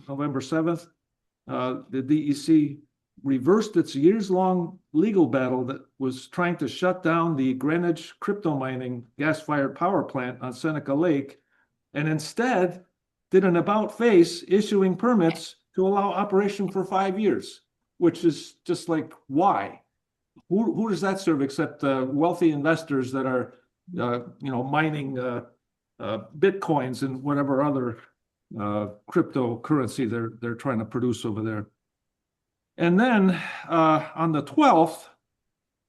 November 7th, the DEC reversed its years-long legal battle that was trying to shut down the Greenwich crypto mining gas-fired power plant on Seneca Lake, and instead did an about-face issuing permits to allow operation for 5 years, which is just like, why? Who does that serve except wealthy investors that are, mining Bitcoins and whatever other cryptocurrency they're trying to produce over there. And then on the 12th,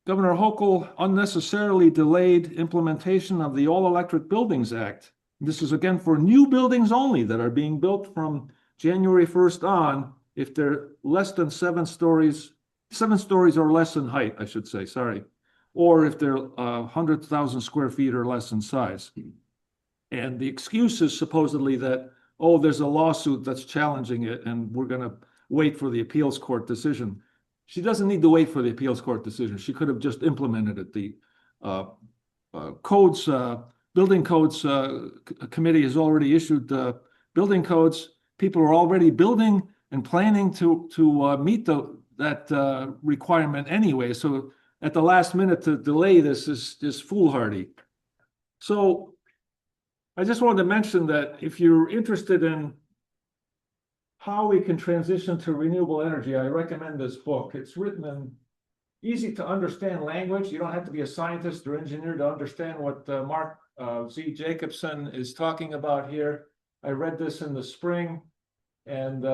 Governor Hochul unnecessarily delayed implementation of the All-Electric Buildings Act. This is again for new buildings only that are being built from January 1st on, if they're less than 7 stories or less in height, I should say, sorry, or if they're 100,000 square feet or less in size. And the excuse is supposedly that, oh, there's a lawsuit that's challenging it, and we're going to wait for the appeals court decision. She doesn't need to wait for the appeals court decision. She could have just implemented it. The building codes committee has already issued building codes. People are already building and planning to meet that requirement anyway. So at the last minute to delay this is foolhardy. So I just wanted to mention that if you're interested in how we can transition to renewable energy, I recommend this book. It's written in easy to understand language. You don't have to be a scientist or engineer to understand what Mark Z. Jacobson is talking about here. I read this in the spring, and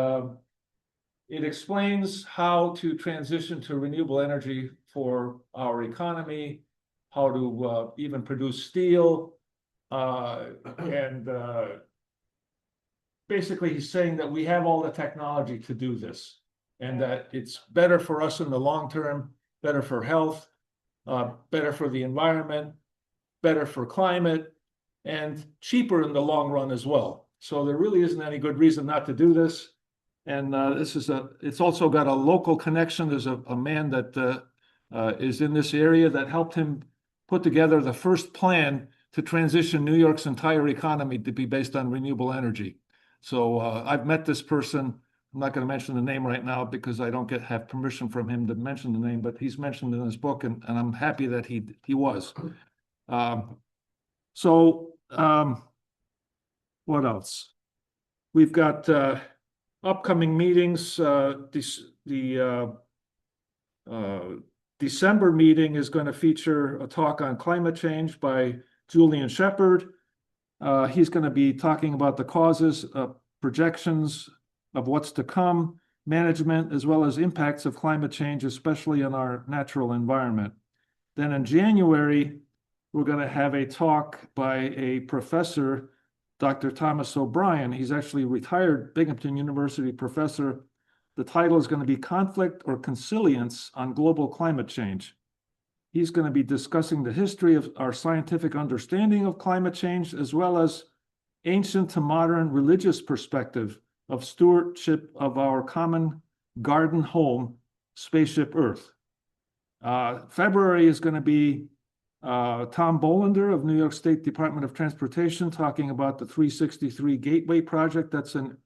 it explains how to transition to renewable energy for our economy, how to even produce steel, and basically he's saying that we have all the technology to do this, and that it's better for us in the long term, better for health, better for the environment, better for climate, and cheaper in the long run as well. So there really isn't any good reason not to do this. And it's also got a local connection. There's a man that is in this area that helped him put together the first plan to transition New York's entire economy to be based on renewable energy. So I've met this person. I'm not going to mention the name right now because I don't have permission from him to mention the name, but he's mentioned in his book, and I'm happy that he was. What else? We've got upcoming meetings. The December meeting is going to feature a talk on climate change by Julian Shepard. He's going to be talking about the causes, projections of what's to come, management, as well as impacts of climate change, especially on our natural environment. Then in January, we're going to have a talk by a professor, Dr. Thomas O'Brien. He's actually a retired Binghamton University professor. The title is going to be Conflict or Consilience on Global Climate Change. He's going to be discussing the history of our scientific understanding of climate change, as well as ancient to modern religious perspective of stewardship of our common garden home, spaceship Earth. February is going to be Tom Bolander of New York State Department of Transportation talking about the 363 Gateway project. That's an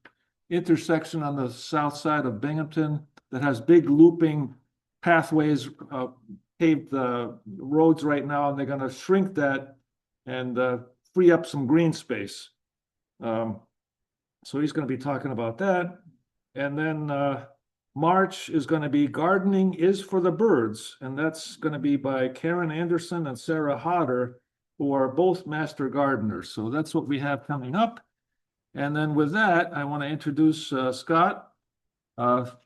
intersection on the south side of Binghamton that has big looping pathways, paved roads right now, and they're going to shrink that and free up some green space. So he's going to be talking about that. And then March is going to be Gardening is for the Birds, and that's going to be by Karen Anderson and Sarah Hodder, who are both master gardeners. So that's what we have coming up. And then with that, I want to introduce Scott.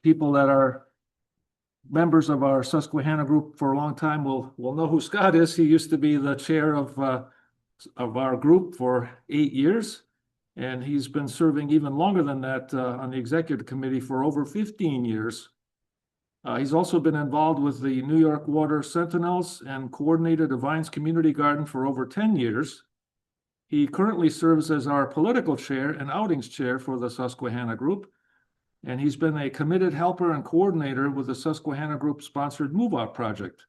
People that are members of our Susquehanna group for a long time will know who Scott is. He used to be the chair of our group for 8 years, and he's been serving even longer than that on the executive committee for over 15 years. He's also been involved with the New York Water Sentinels and coordinated a Vines Community Garden for over 10 years. He currently serves as our political chair and outings chair for the Susquehanna group, and he's been a committed helper and coordinator with the Susquehanna Group sponsored Move Out project.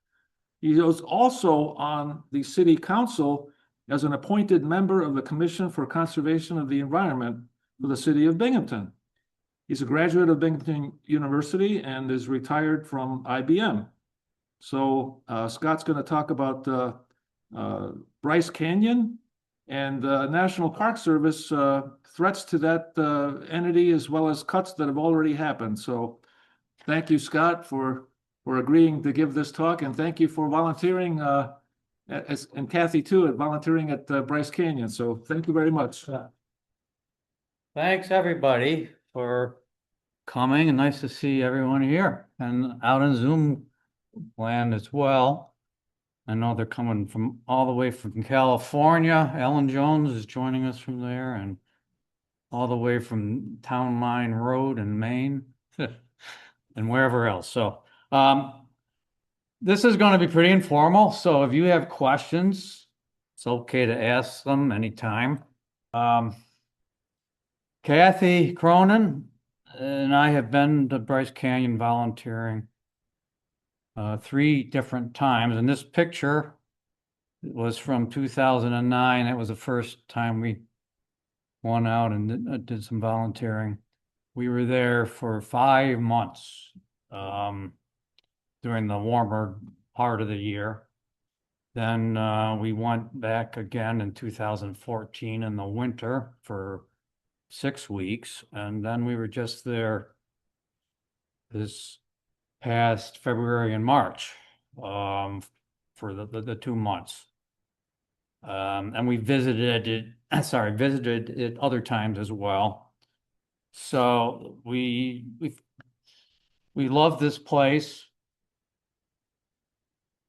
He was also on the city council as an appointed member of the Commission for Conservation of the Environment for the city of Binghamton. He's a graduate of Binghamton University and is retired from IBM. So Scott's going to talk about Bryce Canyon and National Park Service threats to that entity, as well as cuts that have already happened. So thank you, Scott, for agreeing to give this talk, and thank you for volunteering, and Kathy too, at volunteering at Bryce Canyon. So thank you very much. Thanks, everybody, for coming, and nice to see everyone here and out in Zoom land as well. I know they're coming from all the way from California. Ellen Jones is joining us from there, and all the way from Town Line Road in Maine and wherever else. So this is going to be pretty informal. So if you have questions, it's okay to ask them anytime. Kathy Cronin and I have been to Bryce Canyon volunteering 3 different times, and this picture was from 2009. That was the first time we went out and did some volunteering. We were there for 5 months during the warmer part of the year. Then we went back again in 2014 in the winter for 6 weeks, and then we were just there this past February and March for the 2 months. And we visited it other times as well. So we love this place,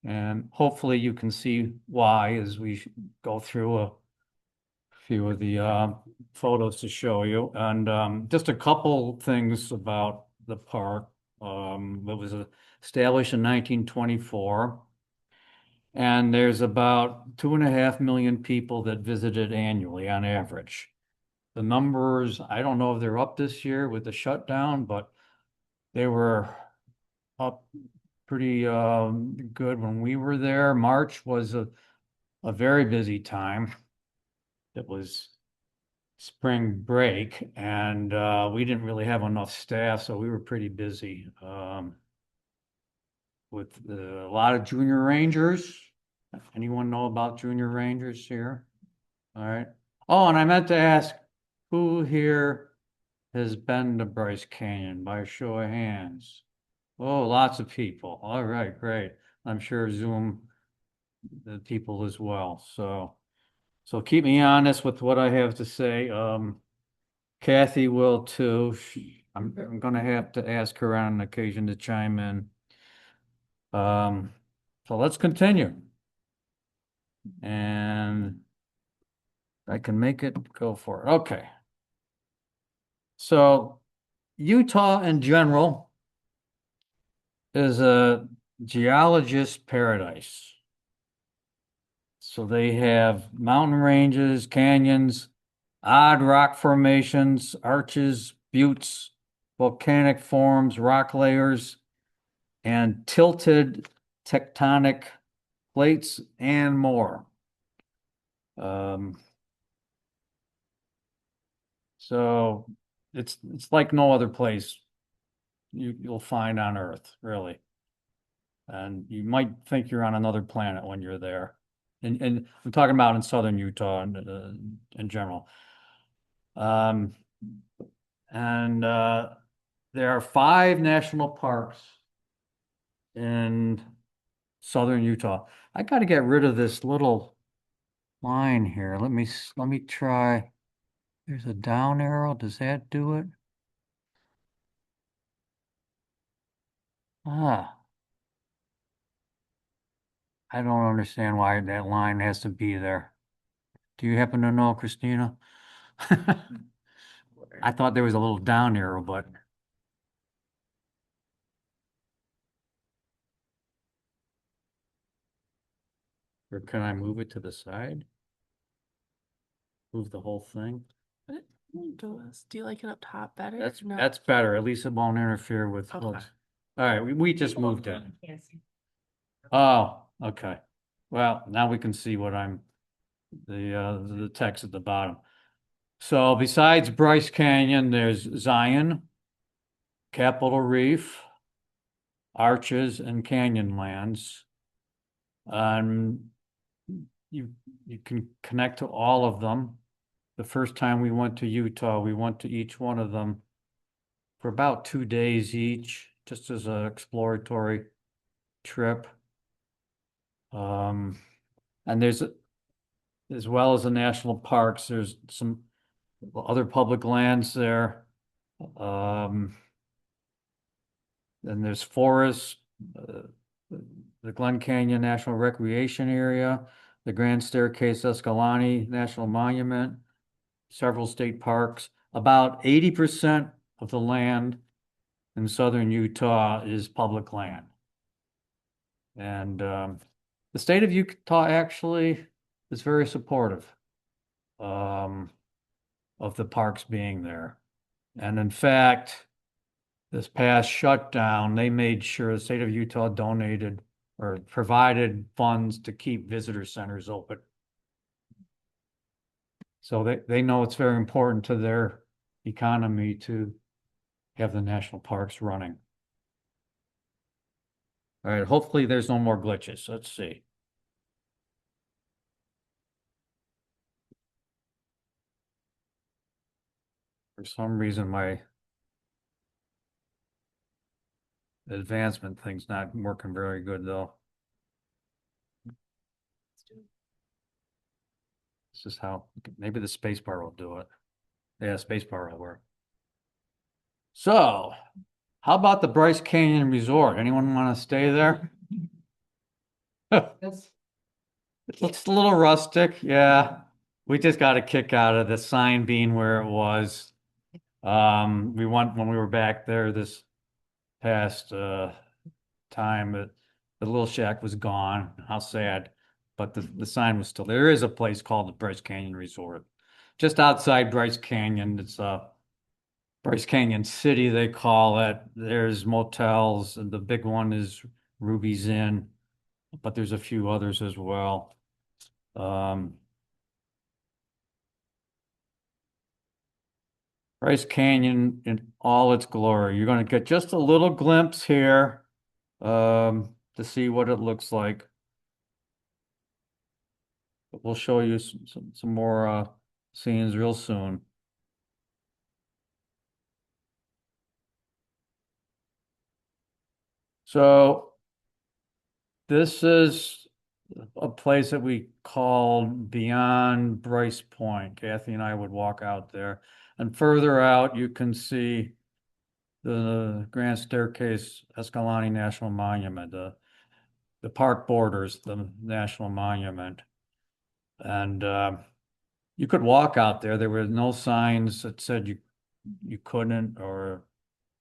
and hopefully you can see why as we go through a few of the photos to show you. And just a couple things about the park. It was established in 1924, and there's about 2.5 million people that visit it annually on average. The numbers, I don't know if they're up this year with the shutdown, but they were up pretty good when we were there. March was a very busy time. It was spring break, and we didn't really have enough staff, so we were pretty busy with a lot of junior rangers. Anyone know about junior rangers here? All right. Oh, and I meant to ask, who here has been to Bryce Canyon by a show of hands? Oh, lots of people. All right, great. I'm sure Zoom the people as well. So keep me honest with what I have to say. Kathy will too. I'm gonna have to ask her on occasion to chime in. So let's continue. And I can make it, go for it. Okay. So Utah in general is a geologist paradise. So they have mountain ranges, canyons, odd rock formations, arches, buttes, volcanic forms, rock layers, and tilted tectonic plates and more. So it's like no other place you'll find on Earth, really. And you might think you're on another planet when you're there. And I'm talking about in southern Utah in general. And there are 5 national parks in southern Utah. I got to get rid of this little line here. Let me try. There's a down arrow. Does that do it? Ah, I don't understand why that line has to be there. Do you happen to know, Christina? I thought there was a little down arrow, but or can I move it to the side? Move the whole thing? Do you like it up top better? That's No. that's better. At least it won't interfere with Okay. what's. All right, we just moved it. Oh, okay. Well, now we can see what I'm the text at the bottom. So besides Bryce Canyon, there's Zion, Capitol Reef, Arches, and Canyonlands. You can connect to all of them. The first time we went to Utah, we went to each one of them for about 2 days each, just as an exploratory trip. And there's, as well as the national parks, there's some other public lands there. Then there's forests, the Glen Canyon National Recreation Area, the Grand Staircase Escalante National Monument, several state parks. About 80% of the land in southern Utah is public land. And the state of Utah actually is very supportive of the parks being there. And in fact, this past shutdown, they made sure the state of Utah donated or provided funds to keep visitor centers open. So they know it's very important to their economy to have the national parks running. All right, hopefully there's no more glitches. Let's see. For some reason, my advancement thing's not working very good though. This is how, maybe the space bar will do it. Yeah, space bar will work. So, how about the Bryce Canyon Resort? Anyone want to stay there? It's a little rustic, yeah. We just got a kick out of the sign being where it was. We went when we were back there this past time, but the little shack was gone. How sad. But the sign was still there. There is a place called the Bryce Canyon Resort. Just outside Bryce Canyon. It's Bryce Canyon City, they call it. There's motels, and the big one is Ruby's Inn, but there's a few others as well. Bryce Canyon in all its glory. You're going to get just a little glimpse here to see what it looks like. But we'll show you some more scenes real soon. So this is a place that we call Beyond Bryce Point. Kathy and I would walk out there. And further out, you can see the Grand Staircase Escalante National Monument, the park borders, the national monument. And you could walk out there. There were no signs that said you couldn't or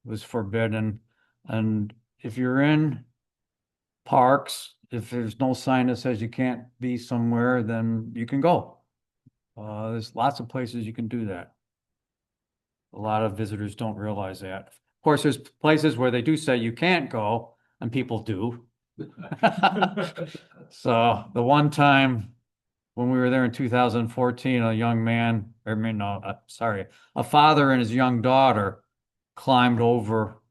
it was forbidden. And if you're in parks, if there's no sign that says you can't be somewhere, then you can go. There's lots of places you can do that. A lot of visitors don't realize that. Of course, there's places where they do say you can't go, and people do. So the one time when we were there in 2014, a young man, a father and his young daughter climbed over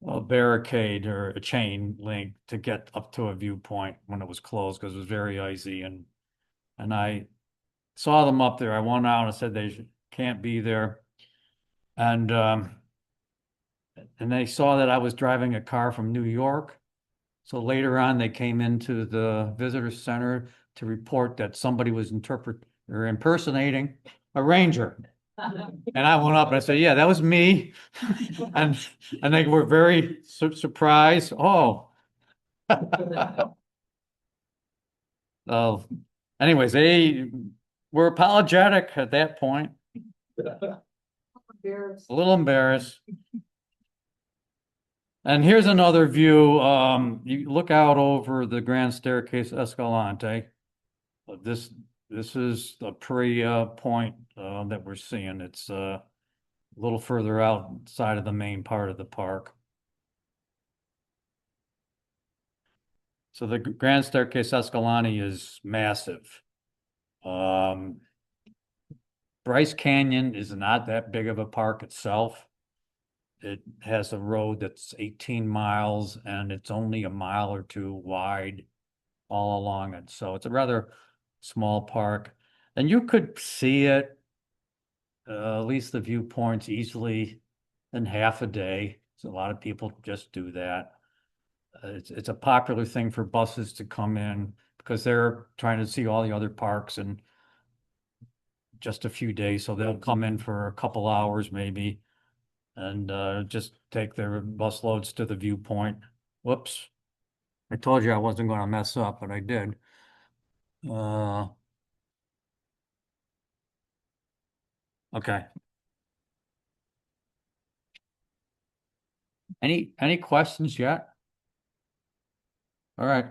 a barricade or a chain link to get up to a viewpoint when it was closed because it was very icy, and I saw them up there. I went out and said they can't be there, and they saw that I was driving a car from New York. So later on, they came into the visitor center to report that somebody was impersonating a ranger. And I went up and I said, "Yeah, that was me." and they were very surprised. Oh. Anyways, they were apologetic at that point. A little embarrassed. And here's another view. You look out over the Grand Staircase Escalante. This is a pretty point that we're seeing. It's a little further outside of the main part of the park. So the Grand Staircase Escalante is massive. Bryce Canyon is not that big of a park itself. it has a road that's 18 miles and it's only a mile or two wide all along it. So it's a rather small park. And you could see it, at least the viewpoints, easily in half a day. So a lot of people just do that. It's a popular thing for buses to come in because they're trying to see all the other parks in just a few days. So they'll come in for a couple hours maybe and just take their bus loads to the viewpoint. Whoops. I told you I wasn't going to mess up, but I did. Okay. Any questions yet? All right.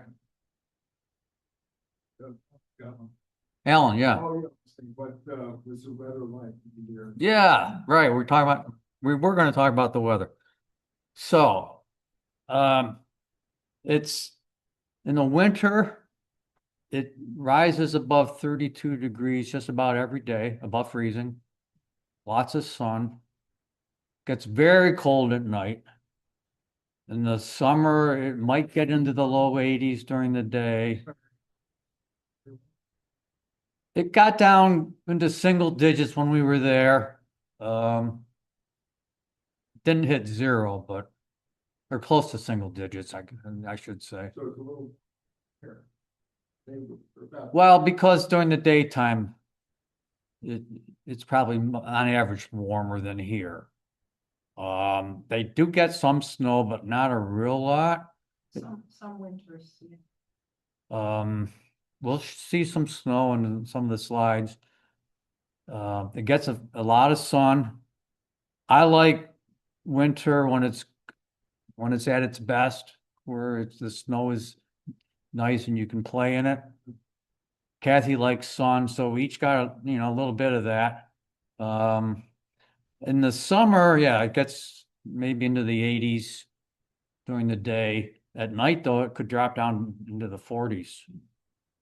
Alan, yeah. Oh, yeah, but, was the weather like here? Yeah, right. We're going to talk about the weather. So, it's in the winter, it rises above 32 degrees just about every day, above freezing. Lots of sun. Gets very cold at night. In the summer, it might get into the low 80s during the day. It got down into single digits when we were there. Didn't hit zero, but or close to single digits, I should say. So it's a little. Here. Well, because during the daytime, it's probably on average warmer than here. They do get some snow, but not a real lot. Some winters, yeah. We'll see some snow in some of the slides. It gets a lot of sun. I like winter when it's at its best, where the snow is nice and you can play in it. Kathy likes sun, so we each got a little bit of that. In the summer, yeah, it gets maybe into the 80s during the day. At night, though, it could drop down into the 40s,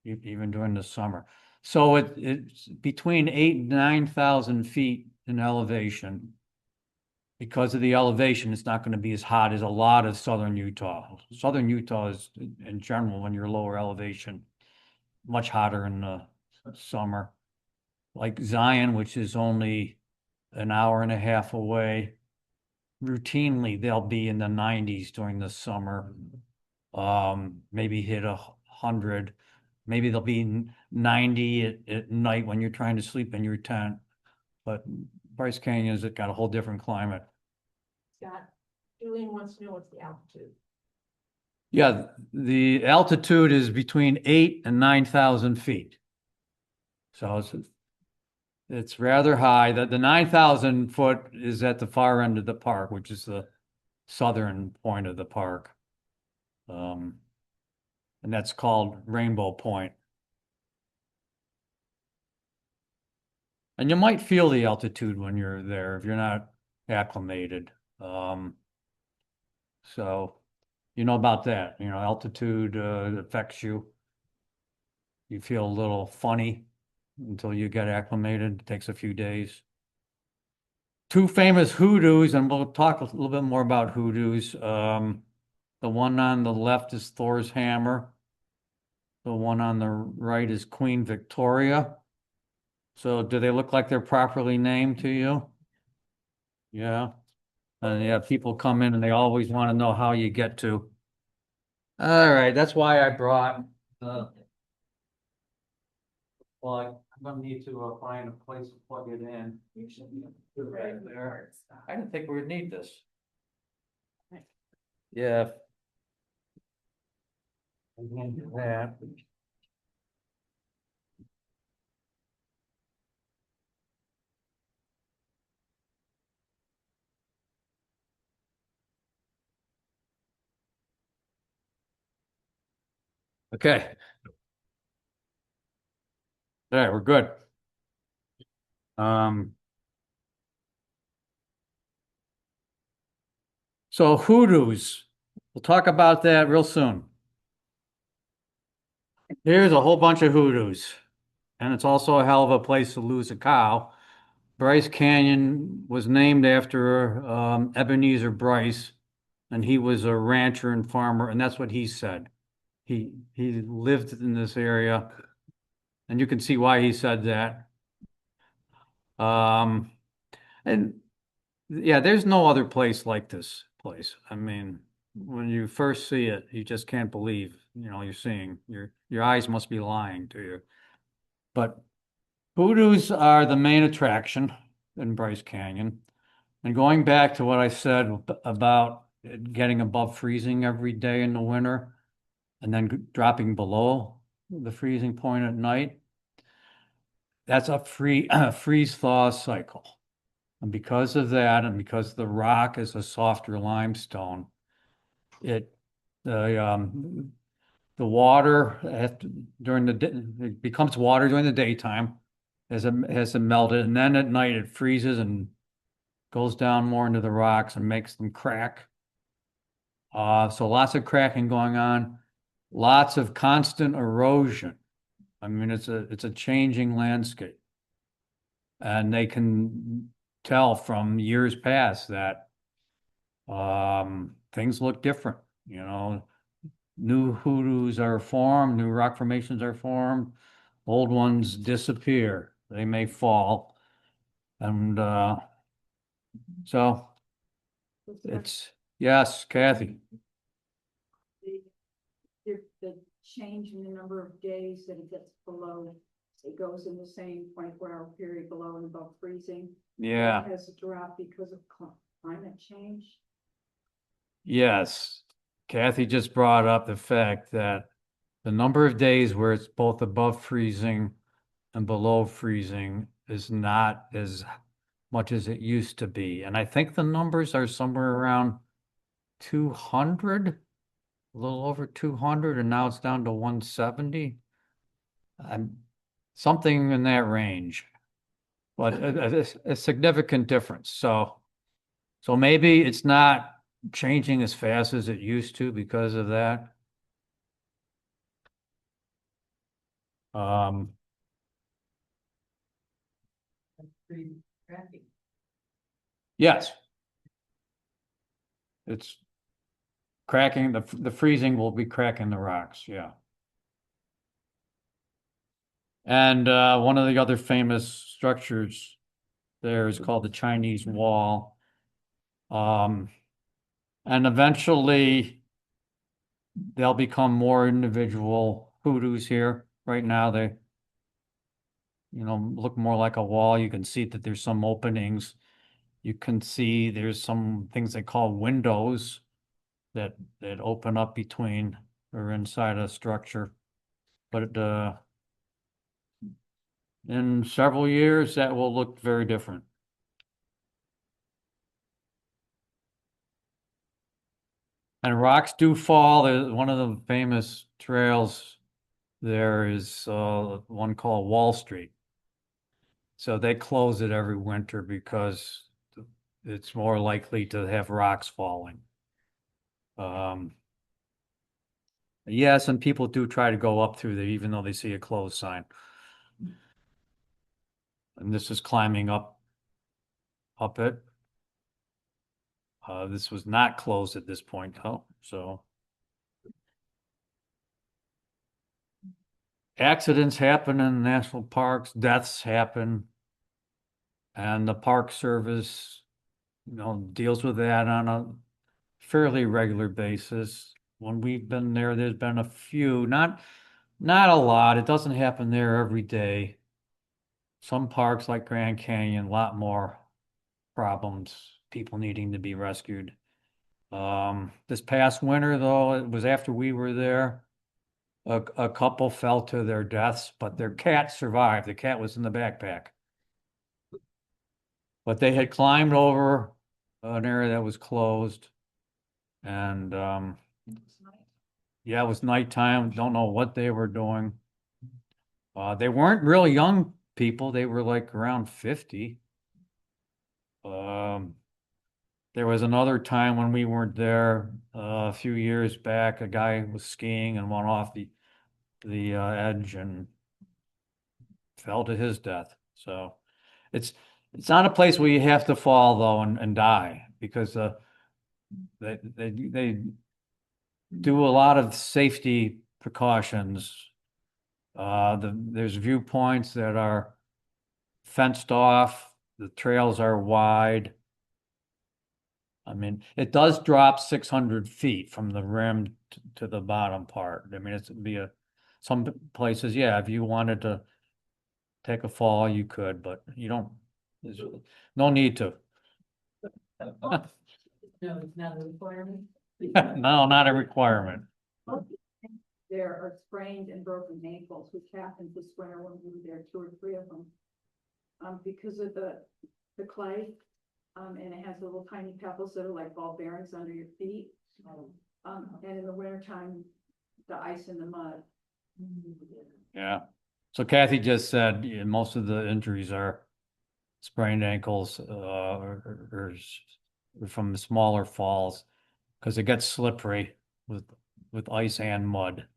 even during the summer. So it's between 8,000 and 9,000 feet in elevation. Because of the elevation, it's not going to be as hot as a lot of southern Utah. Southern Utah is, in general, when you're lower elevation, much hotter in the summer. Like Zion, which is only an hour and a half away, routinely they'll be in the 90s during the summer. Maybe hit 100. Maybe they'll be 90 at night when you're trying to sleep in your tent. But Bryce Canyon has got a whole different climate. Scott, Julian wants to know what's the altitude. Yeah, the altitude is between 8,000 and 9,000 feet. So it's rather high. The 9,000 foot is at the far end of the park, which is the southern point of the park. And that's called Rainbow Point. And you might feel the altitude when you're there if you're not acclimated. So you know about that, altitude affects you. You feel a little funny until you get acclimated. It takes a few days. Two famous hoodoos, and we'll talk a little bit more about hoodoos. The one on the left is Thor's hammer. The one on the right is Queen Victoria. So do they look like they're properly named to you? Yeah. And yeah, people come in and they always want to know how you get to. All right, that's why I brought the. Well, I'm gonna need to find a place to plug it in. You should be Right there. I didn't think we would need this. Right. Yeah. I'm gonna do that. Okay. All right, we're good. So hoodoos, we'll talk about that real soon. Here's a whole bunch of hoodoos, and it's also a hell of a place to lose a cow. Bryce Canyon was named after Ebenezer Bryce, and he was a rancher and farmer, and that's what he said. He lived in this area, and you can see why he said that. Um, and yeah, there's no other place like this place. I mean, when you first see it, you just can't believe, you're seeing. Your eyes must be lying to you. But hoodoos are the main attraction in Bryce Canyon. And going back to what I said about it getting above freezing every day in the winter and then dropping below the freezing point at night, that's a freeze thaw cycle. And because of that, and because the rock is a softer limestone, it the water it becomes water during the daytime as it melted, and then at night it freezes and goes down more into the rocks and makes them crack. So lots of cracking going on, lots of constant erosion. I mean, it's a changing landscape. And they can tell from years past that things look different, New hoodoos are formed, new rock formations are formed, old ones disappear. They may fall. And so it's, yes, Kathy. The change in the number of days that it gets below, it goes in the same 24-hour period below and above freezing. Yeah. That has dropped because of climate change. Yes. Kathy just brought up the fact that the number of days where it's both above freezing and below freezing is not as much as it used to be. And I think the numbers are somewhere around 200, a little over 200, and now it's down to 170. Something in that range, but a significant difference. So maybe it's not changing as fast as it used to because of that. Yes. It's cracking, the freezing will be cracking the rocks, yeah. And one of the other famous structures there is called the Chinese Wall. And eventually they'll become more individual hoodoos here. Right now they, look more like a wall. You can see that there's some openings. You can see there's some things they call windows that open up between or inside a structure. But in several years, that will look very different. And rocks do fall. There's one of the famous trails there is one called Wall Street. So they close it every winter because it's more likely to have rocks falling. Yes, and people do try to go up through there even though they see a closed sign. And this is climbing up it. This was not closed at this point, though, so. Accidents happen in national parks, deaths happen. And the Park Service, deals with that on a fairly regular basis. When we've been there, there's been a few, not a lot. It doesn't happen there every day. Some parks like Grand Canyon, a lot more problems, people needing to be rescued. This past winter, though, it was after we were there, a couple fell to their deaths, but their cat survived. The cat was in the backpack. But they had climbed over an area that was closed. And yeah, it was nighttime. Don't know what they were doing. They weren't really young people. They were like around 50. There was another time when we weren't there a few years back. A guy was skiing and went off the edge and fell to his death. So it's It's not a place where you have to fall though and die because they do a lot of safety precautions. There's viewpoints that are fenced off, the trails are wide. I mean, it does drop 600 feet from the rim to the bottom part. I mean, it's be some places, yeah, if you wanted to take a fall, you could, but you don't, there's no need to. No, it's not a requirement. No, not a requirement. There are sprained and broken ankles, which happened this winter when we were there, 2 or 3 of them. Because of the clay, and it has little tiny pebbles that are like ball bearings under your feet. And in the wintertime, the ice and the mud. Yeah. So Kathy just said most of the injuries are sprained ankles, or from the smaller falls, because it gets slippery with ice and mud.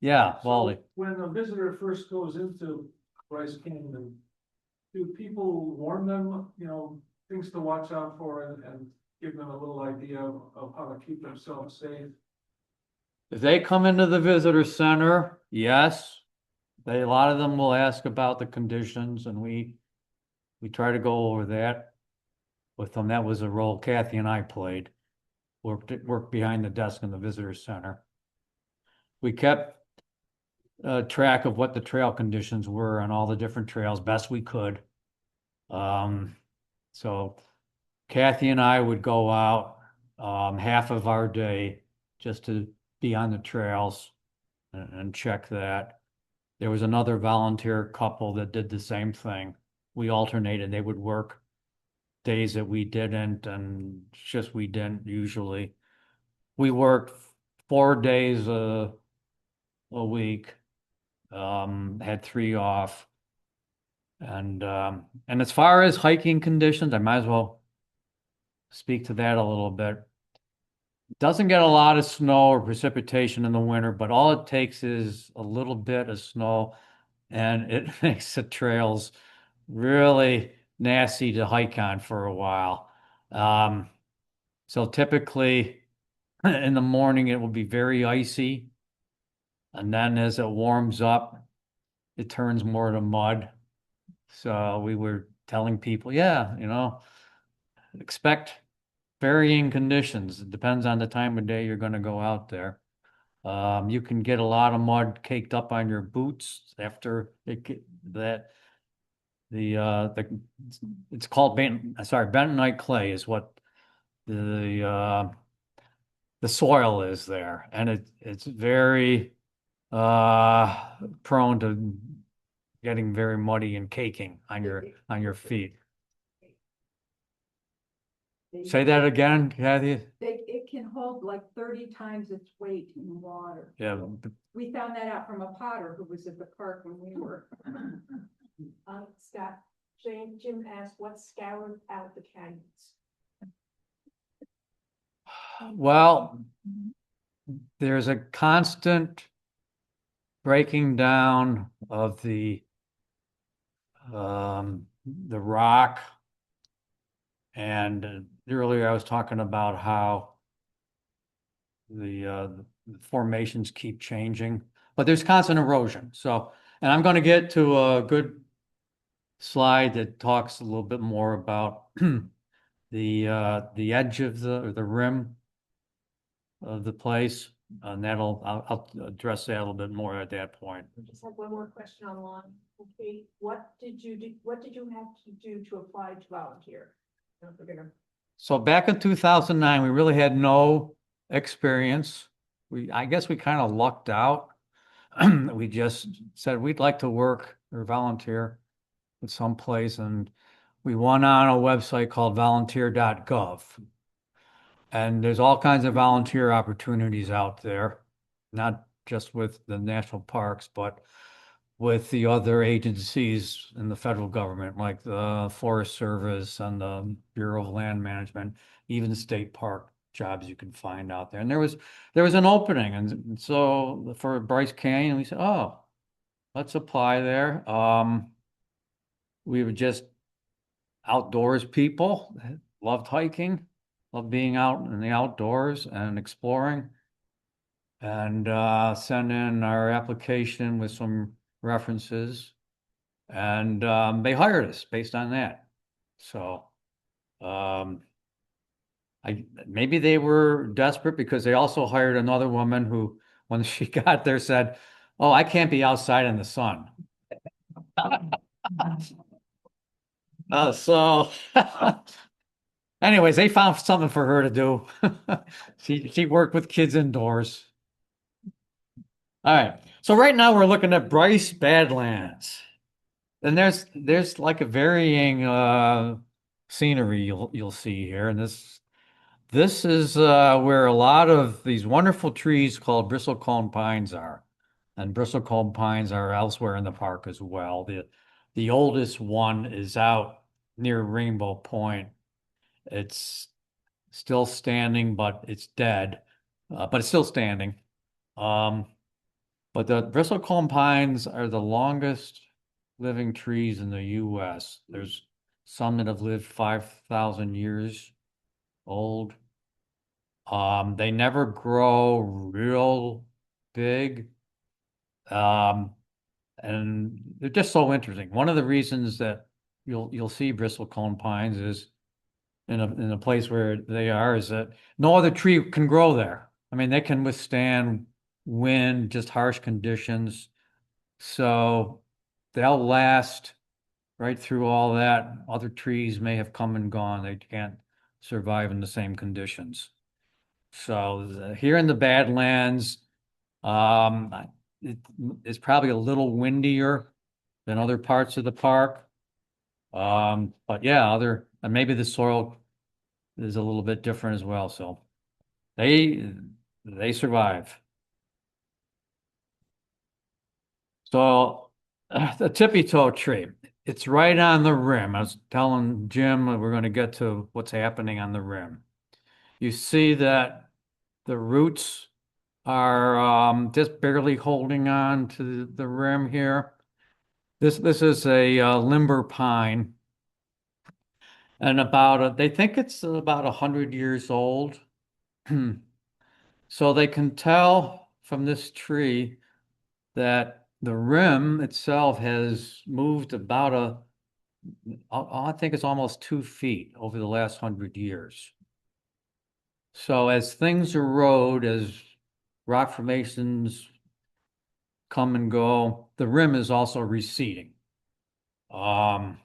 Yeah, well, So when a visitor first goes into Bryce Canyon, do people warn them, things to watch out for and give them a little idea of how to keep themselves safe? if they come into the visitor center, yes, a lot of them will ask about the conditions and we try to go over that with them. That was a role Kathy and I played. Worked behind the desk in the visitor center. We kept track of what the trail conditions were on all the different trails best we could. So Kathy and I would go out half of our day just to be on the trails and check that. There was another volunteer couple that did the same thing. We alternated. They would work days that we didn't and shifts we didn't usually. We worked 4 days a week, had 3 off. And as far as hiking conditions, I might as well speak to that a little bit. Doesn't get a lot of snow or precipitation in the winter, but all it takes is a little bit of snow and it makes the trails really nasty to hike on for a while. So typically in the morning, it will be very icy. And then as it warms up, it turns more to mud. So we were telling people, yeah, expect varying conditions. It depends on the time of day you're going to go out there. You can get a lot of mud caked up on your boots after it's called bentonite clay is what the soil is there, and it's very prone to getting very muddy and caking on your feet. Say that again, Kathy? It can hold like 30 times its weight in water. Yeah, We found that out from a potter who was at the park when we were. Scott, Jim asked what scoured out the canyons. well, there's a constant breaking down of the rock. And earlier I was talking about how the formations keep changing, but there's constant erosion. So, and I'm going to get to a good slide that talks a little bit more about the edge of the rim of the place, and I'll address that a little bit more at that point. I just have one more question online. Okay, what did you have to do to apply to volunteer? So back in 2009, we really had no experience. I guess we kind of lucked out. We just said we'd like to work or volunteer at some place, and we went on a website called volunteer.gov. And there's all kinds of volunteer opportunities out there, not just with the national parks, but with the other agencies in the federal government, like the Forest Service and the Bureau of Land Management, even state park jobs you can find out there. And there was an opening. And so for Bryce Canyon, we said, oh, let's apply there. we were just outdoors people, loved hiking, loved being out in the outdoors and exploring. And sent in our application with some references. And they hired us based on that. So maybe they were desperate because they also hired another woman who, when she got there, said, "Oh, I can't be outside in the sun." So anyways, they found something for her to do. She worked with kids indoors. All right. So right now we're looking at Bryce Badlands. And there's like a varying scenery you'll see here. And this is where a lot of these wonderful trees called bristlecone pines are. And bristlecone pines are elsewhere in the park as well. The oldest one is out near Rainbow Point. It's still standing, but it's dead. But it's still standing. But the bristlecone pines are the longest living trees in the US. There's some that have lived 5,000 years old. They never grow real big. And they're just so interesting. One of the reasons that you'll see bristlecone pines is in a place where they are is that no other tree can grow there. I mean, they can withstand wind, just harsh conditions. So they'll last right through all that. Other trees may have come and gone. They can't survive in the same conditions. So here in the Badlands, um, it's probably a little windier than other parts of the park. But yeah, and maybe the soil is a little bit different as well. So they survive. So the tippy toe tree, it's right on the rim. I was telling Jim we're going to get to what's happening on the rim. You see that the roots are just barely holding on to the rim here. This is a limber pine, and they think it's about 100 years old. So they can tell from this tree that the rim itself has moved about I think it's almost 2 feet over the last 100 years. So as things erode, as rock formations come and go, the rim is also receding. And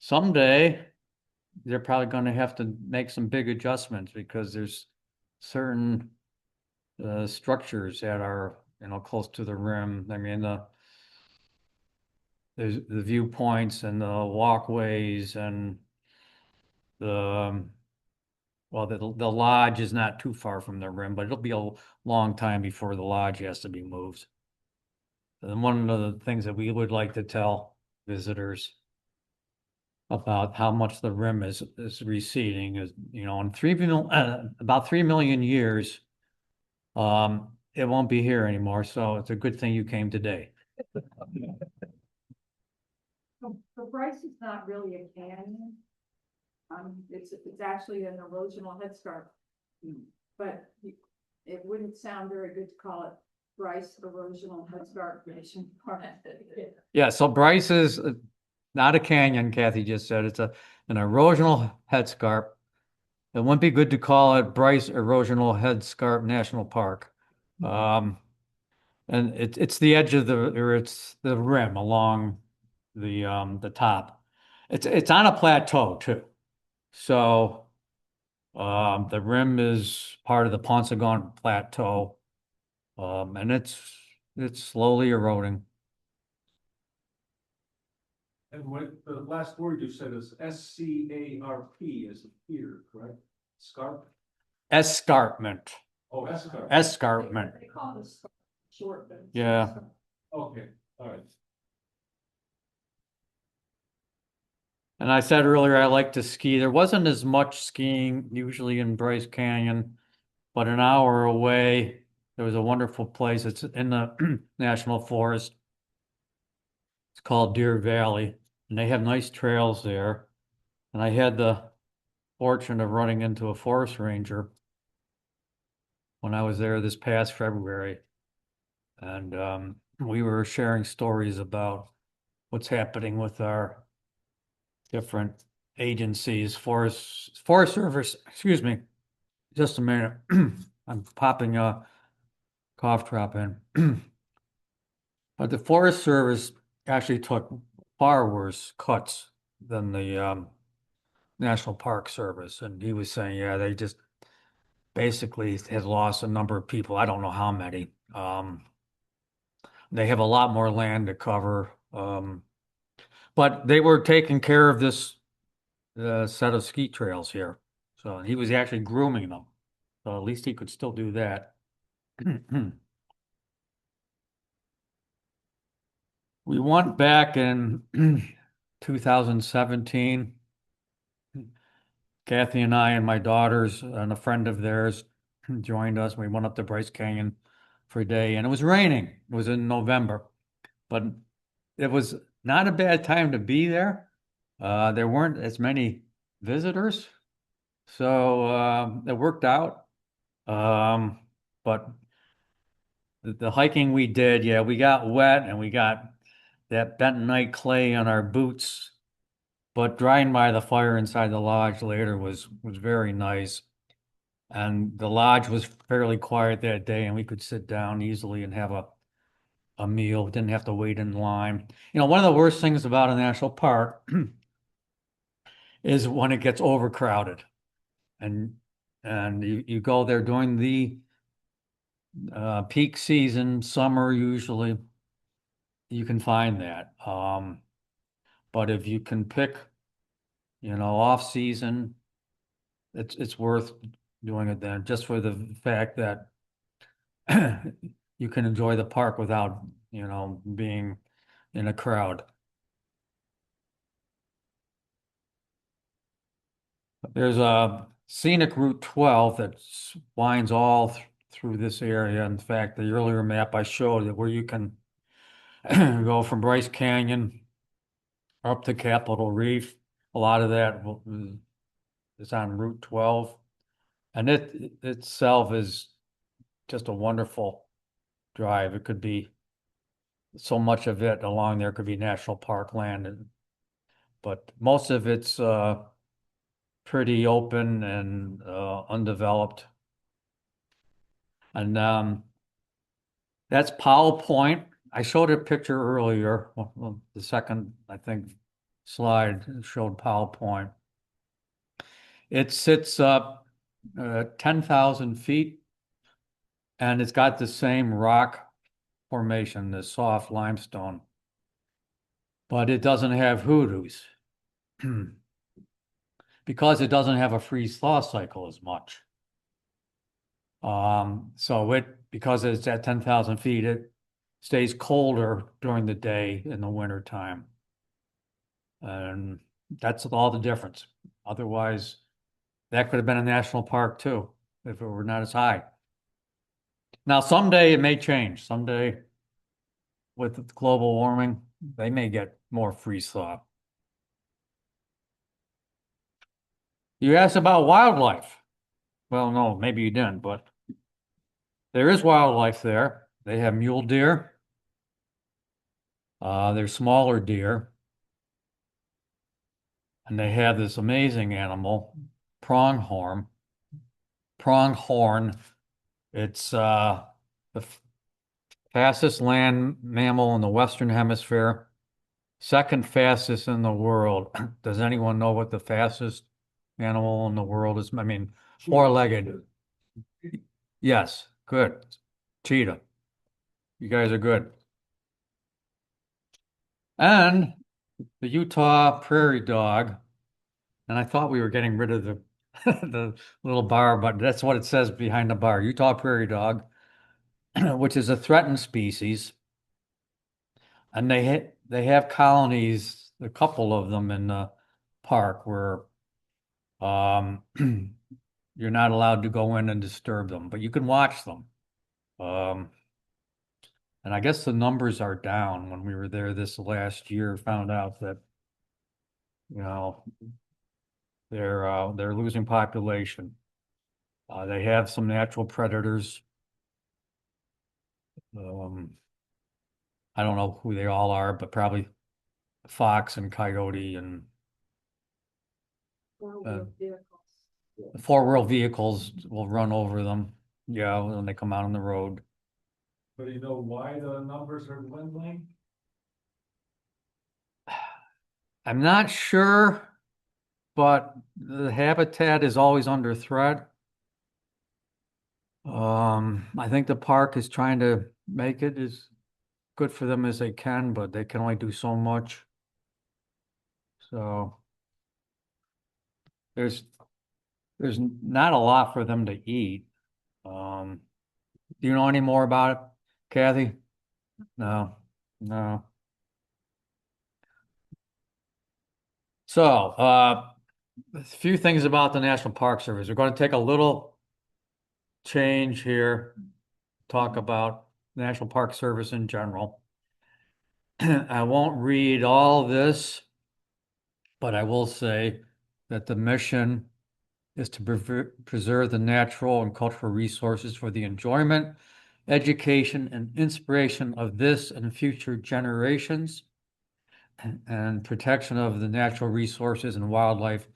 someday they're probably going to have to make some big adjustments because there's certain structures that are, close to the rim. I mean, there's the viewpoints and the walkways and well, the lodge is not too far from the rim, but it'll be a long time before the lodge has to be moved. And one of the things that we would like to tell visitors about how much the rim is receding is, in about 3 million years, it won't be here anymore. So it's a good thing you came today. So Bryce is not really a canyon. It's actually an erosional headscarp. But it wouldn't sound very good to call it Bryce Erosional Headscarp National Park. Yeah, so Bryce is not a canyon, Kathy just said. It's an erosional headscarp. It wouldn't be good to call it Bryce Erosional Headscarp National Park. And it's the edge of it's the rim along the top. It's on a plateau too. So the rim is part of the Paunsaugunt Plateau. And it's slowly eroding. And what the last word you said is SCARP is here, correct? Scarp? Escarpment. Oh, escarp. Escarpment. They call it short, but. Yeah. Okay, all right. And I said earlier, I like to ski. There wasn't as much skiing usually in Bryce Canyon, but an hour away, there was a wonderful place. It's in the National Forest. It's called Deer Valley, and they have nice trails there. And I had the fortune of running into a forest ranger when I was there this past February. And we were sharing stories about what's happening with our different agencies, Forest Service, excuse me, just a minute. I'm popping a cough drop in. But the Forest Service actually took far worse cuts than the National Park Service. And he was saying, yeah, they just basically has lost a number of people. I don't know how many. They have a lot more land to cover. But they were taking care of this set of ski trails here. So he was actually grooming them. So at least he could still do that. We went back in 2017. Kathy and I and my daughters and a friend of theirs joined us. We went up to Bryce Canyon for a day, and it was raining. It was in November, but it was not a bad time to be there. There weren't as many visitors, so it worked out. But the hiking we did, yeah, we got wet and we got that bentonite clay on our boots. But drying by the fire inside the lodge later was very nice. And the lodge was fairly quiet that day, and we could sit down easily and have a meal. Didn't have to wait in line. You know, one of the worst things about a national park is when it gets overcrowded. And you go there during the peak season, summer usually, you can find that. But if you can pick, you know, off season, it's worth doing it then, just for the fact that you can enjoy the park without, you know, being in a crowd. There's a scenic Route 12 that winds all through this area. In fact, the earlier map I showed where you can go from Bryce Canyon up to Capitol Reef. A lot of that is on Route 12. And it itself is just a wonderful drive. It could be so much of it along there could be national park land, but most of it's pretty open and undeveloped. And that's Powell Point. I showed a picture earlier. Well, the second, I think, slide showed Powell Point. It sits up 10,000 feet, and it's got the same rock formation, the soft limestone, but it doesn't have hoodoos because it doesn't have a freeze-thaw cycle as much. So because it's at 10,000 feet, it stays colder during the day in the winter time. And that's all the difference. Otherwise, that could have been a national park too, if it were not as high. Now, someday it may change. Someday with global warming, they may get more freeze thaw. You asked about wildlife. Well, no, maybe you didn't, but there is wildlife there. They have mule deer. There's smaller deer. And they have this amazing animal, pronghorn. Pronghorn. It's the fastest land mammal in the Western Hemisphere, second fastest in the world. Does anyone know what the fastest animal in the world is? I mean, four-legged. Yes, good. Cheetah. You guys are good. And the Utah prairie dog. And I thought we were getting rid of the the little bar, but that's what it says behind the bar. Utah prairie dog, which is a threatened species. And they have colonies, a couple of them in the park where you're not allowed to go in and disturb them, but you can watch them. And I guess the numbers are down. When we were there this last year, found out that, you know, they're losing population. They have some natural predators. I don't know who they all are, but probably fox and coyote and Four-wheel vehicles. four-wheel vehicles will run over them. Yeah, when they come out on the road. But do you know why the numbers are dwindling? I'm not sure, but the habitat is always under threat. I think the park is trying to make it as good for them as they can, but they can only do so much. So there's not a lot for them to eat. Do you know any more about it, Kathy? No, no. So, a few things about the National Park Service. We're going to take a little change here, talk about National Park Service in general. I won't read all this, but I will say that the mission is to preserve the natural and cultural resources for the enjoyment, education, and inspiration of this and future generations. And protection of the natural resources and wildlife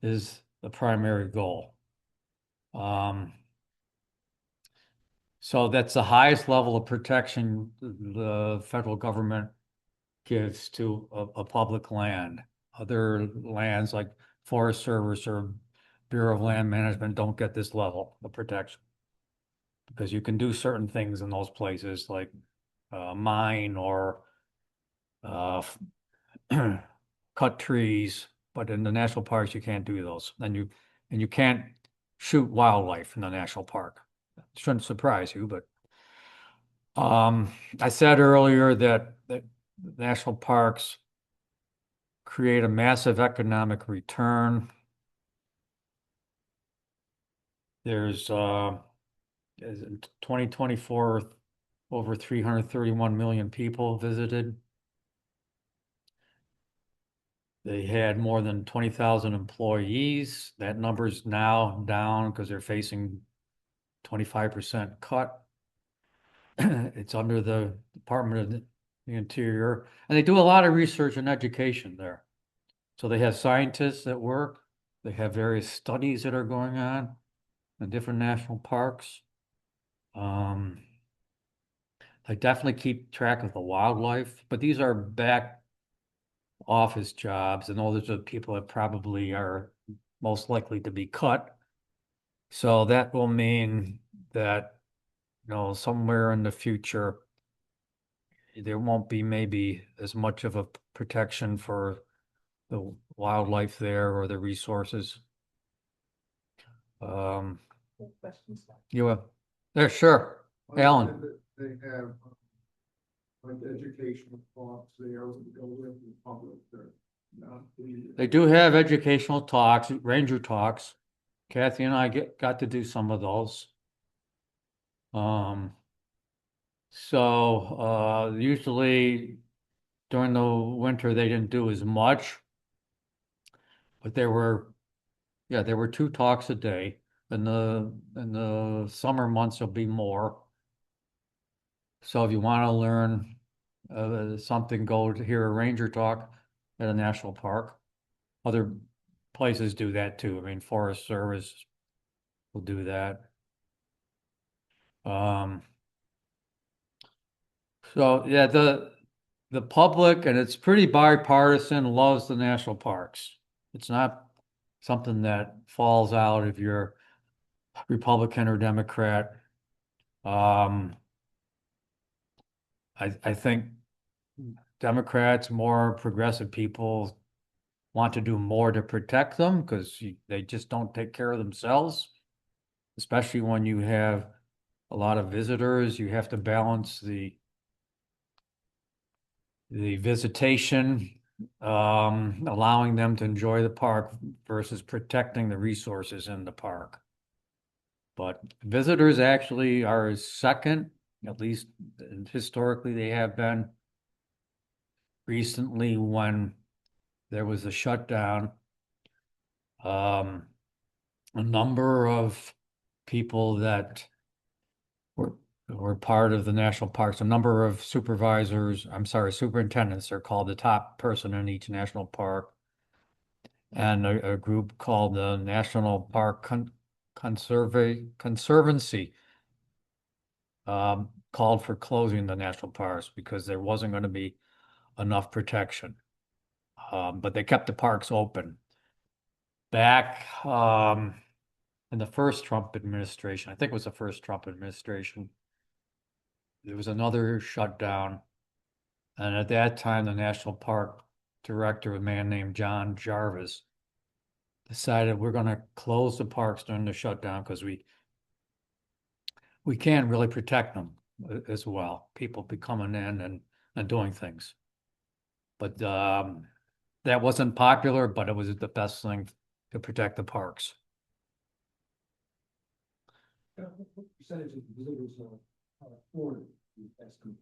is the primary goal. So that's the highest level of protection the federal government gives to a public land. Other lands like Forest Service or Bureau of Land Management don't get this level of protection. Because you can do certain things in those places like mine or cut trees, but in the national parks, you can't do those. And you can't shoot wildlife in the national park. Shouldn't surprise you, but I said earlier that national parks create a massive economic return. There's in 2024, over 331 million people visited. They had more than 20,000 employees. That number's now down because they're facing 25% cut. It's under the Department of the Interior, and they do a lot of research and education there. So they have scientists that work. They have various studies that are going on in different national parks. They definitely keep track of the wildlife, but these are back office jobs, and those are the people that probably are most likely to be cut. So that will mean that, somewhere in the future, there won't be maybe as much of a protection for the wildlife there or the resources. Questions? There, sure. Alan. They have like educational talks there to go with the public. They do have educational talks, ranger talks. Kathy and I got to do some of those. So usually during the winter they didn't do as much, but there were 2 talks a day. In the summer months there'll be more. So if you want to learn something, go to hear a ranger talk at a national park. Other places do that too. I mean, Forest Service will do that. So yeah, the public, and it's pretty bipartisan, loves the national parks. It's not something that falls out if you're Republican or Democrat. I think Democrats, more progressive people, want to do more to protect them because they just don't take care of themselves, especially when you have a lot of visitors. You have to balance the visitation, allowing them to enjoy the park versus protecting the resources in the park. But visitors actually are second At least historically they have been. Recently, when there was a shutdown, a number of people that were part of the national parks, a number of superintendents are called the top person in each national park. And a group called the National Park Conservancy called for closing the national parks because there wasn't going to be enough protection. But they kept the parks open. Back in the first Trump administration, I think it was the first Trump administration, there was another shutdown. And at that time, the national park director, a man named John Jarvis, decided we're going to close the parks during the shutdown because we can't really protect them as well. People be coming in and doing things. But that wasn't popular, but it was the best thing to protect the parks. What percentage of visitors are foreign? Estimate?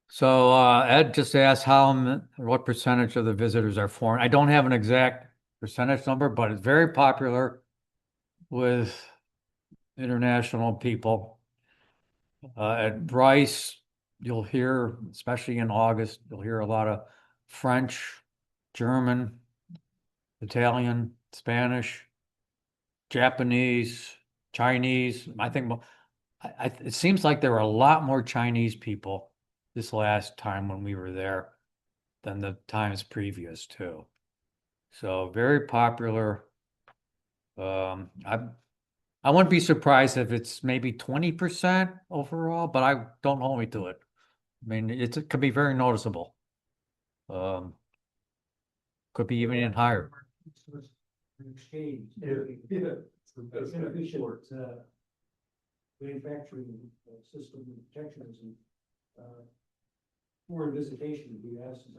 So Ed just asked what percentage of the visitors are foreign. I don't have an exact percentage number, but it's very popular with international people. At Bryce, you'll hear, especially in August, you'll hear a lot of French, German, Italian, Spanish, Japanese, Chinese. I think it seems like there were a lot more Chinese people this last time when we were there than the times previous too. So very popular. I wouldn't be surprised if it's maybe 20% overall, but I don't hold me to it. I mean, it could be very noticeable. Could be even higher. An exchange. Yeah. It's inefficient, manufacturing system and protectionism. Foreign visitation to the U.S. is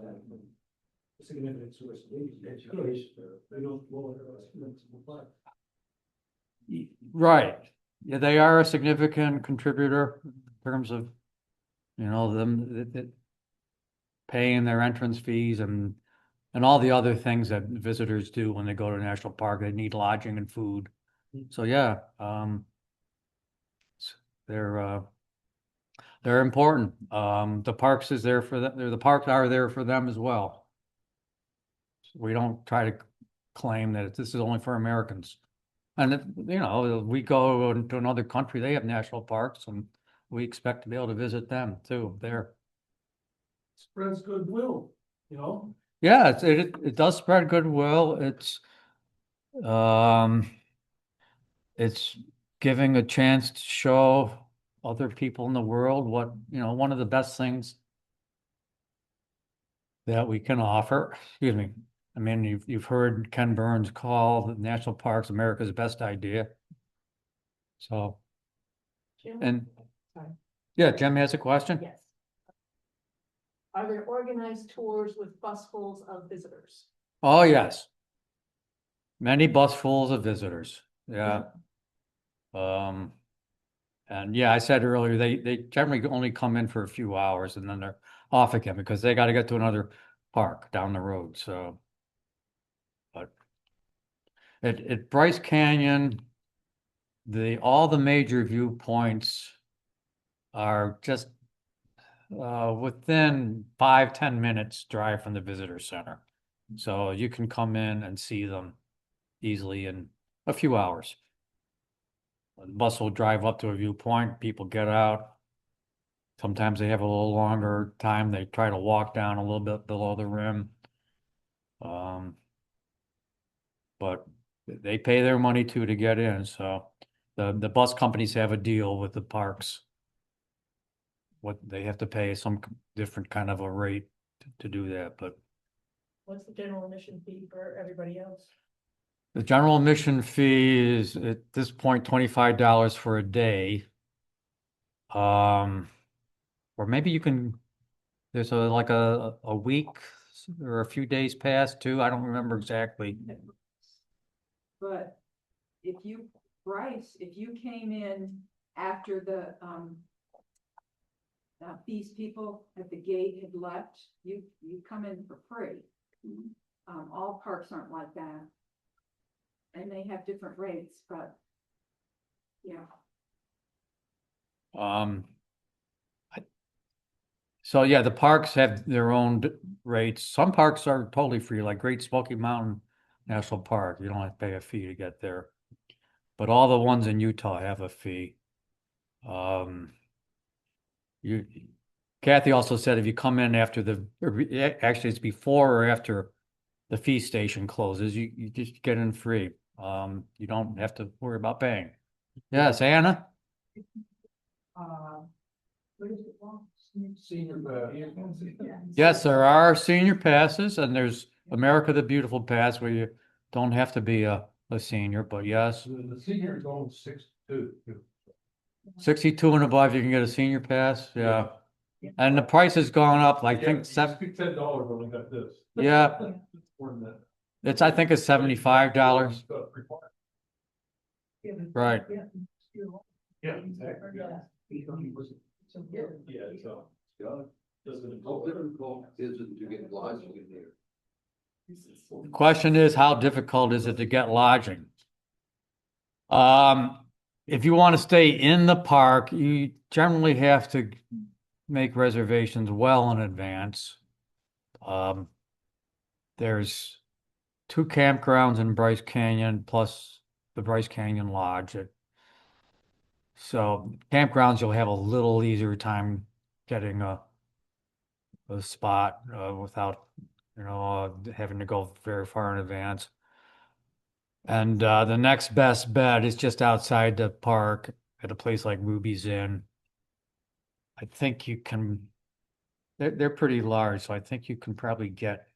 a significant source of education. They don't lower their estimates of the budget. Right. Yeah, they are a significant contributor in terms of, them paying their entrance fees and all the other things that visitors do when they go to a national park. They need lodging and food. So yeah, they're important. The parks is there for them. The parks are there for them as well. We don't try to claim that this is only for Americans. And we go to another country, they have national parks, and we expect to be able to visit them too there. Spreads goodwill, Yeah, it does spread goodwill. It's giving a chance to show other people in the world what, one of the best things that we can offer. Excuse me. I mean, you've heard Ken Burns call the national parks America's best idea. So, Jim? and Sorry. yeah, Jim has a question. Yes. Are there organized tours with busfuls of visitors? Oh, yes. Many busfuls of visitors. Yeah. And yeah, I said earlier, they generally only come in for a few hours and then they're off again because they got to get to another park down the road. So, but at Bryce Canyon, all the major viewpoints are just within 5-10 minutes drive from the visitor center. So you can come in and see them easily in a few hours. The bus will drive up to a viewpoint, people get out. Sometimes they have a little longer time. They try to walk down a little bit below the rim. But they pay their money too to get in. So the bus companies have a deal with the parks. What they have to pay some different kind of a rate to do that, but What's the general admission fee for everybody else? the general admission fee is at this point $25 for a day. Or maybe you can, there's like a week or a few days past too. I don't remember exactly. But Bryce, if you came in after the these people at the gate had left, you come in for free. All parks aren't like that. And they have different rates, but yeah. So yeah, the parks have their own rates. Some parks are totally free, like Great Smoky Mountain National Park. You don't have to pay a fee to get there. But all the ones in Utah have a fee. You, Kathy also said if you come in after actually it's before or after the fee station closes, you just get in free. You don't have to worry about paying. Yes, Anna? What is it called? Senior. Yes, there are senior passes and there's America the Beautiful Pass where you don't have to be a senior, but yes, The senior is only 62. 62 and above, you can get a senior pass, yeah. And the price has gone up, I think $10 when we got this. Yeah. More than that. I think it's $75. Right. Yeah, exactly. Yeah, so. How difficult is it to get lodging in there? The question is, how difficult is it to get lodging? If you want to stay in the park, you generally have to make reservations well in advance. There's 2 campgrounds in Bryce Canyon plus the Bryce Canyon Lodge. So campgrounds, you'll have a little easier time getting a spot without, having to go very far in advance. And the next best bet is just outside the park at a place like Ruby's Inn. I think you can, they're pretty large, so I think you can probably get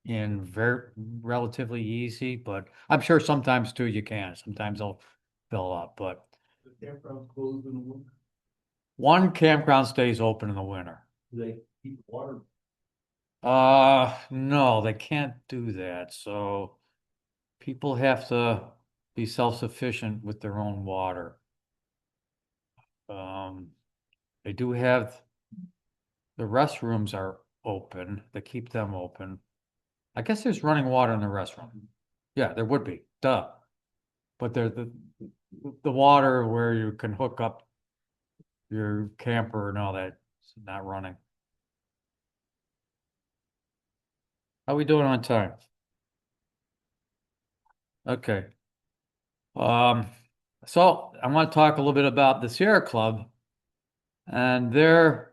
in very relatively easy, but I'm sure sometimes too you can. Sometimes they'll fill up, but The campground closed in the winter. one campground stays open in the winter. Do they keep water? No, they can't do that. So people have to be self-sufficient with their own water. They do have, the restrooms are open. They keep them open. I guess there's running water in the restroom. Yeah, there would be, duh. But the water where you can hook up your camper and all that, it's not running. How we doing on time? Okay. So I want to talk a little bit about the Sierra Club and their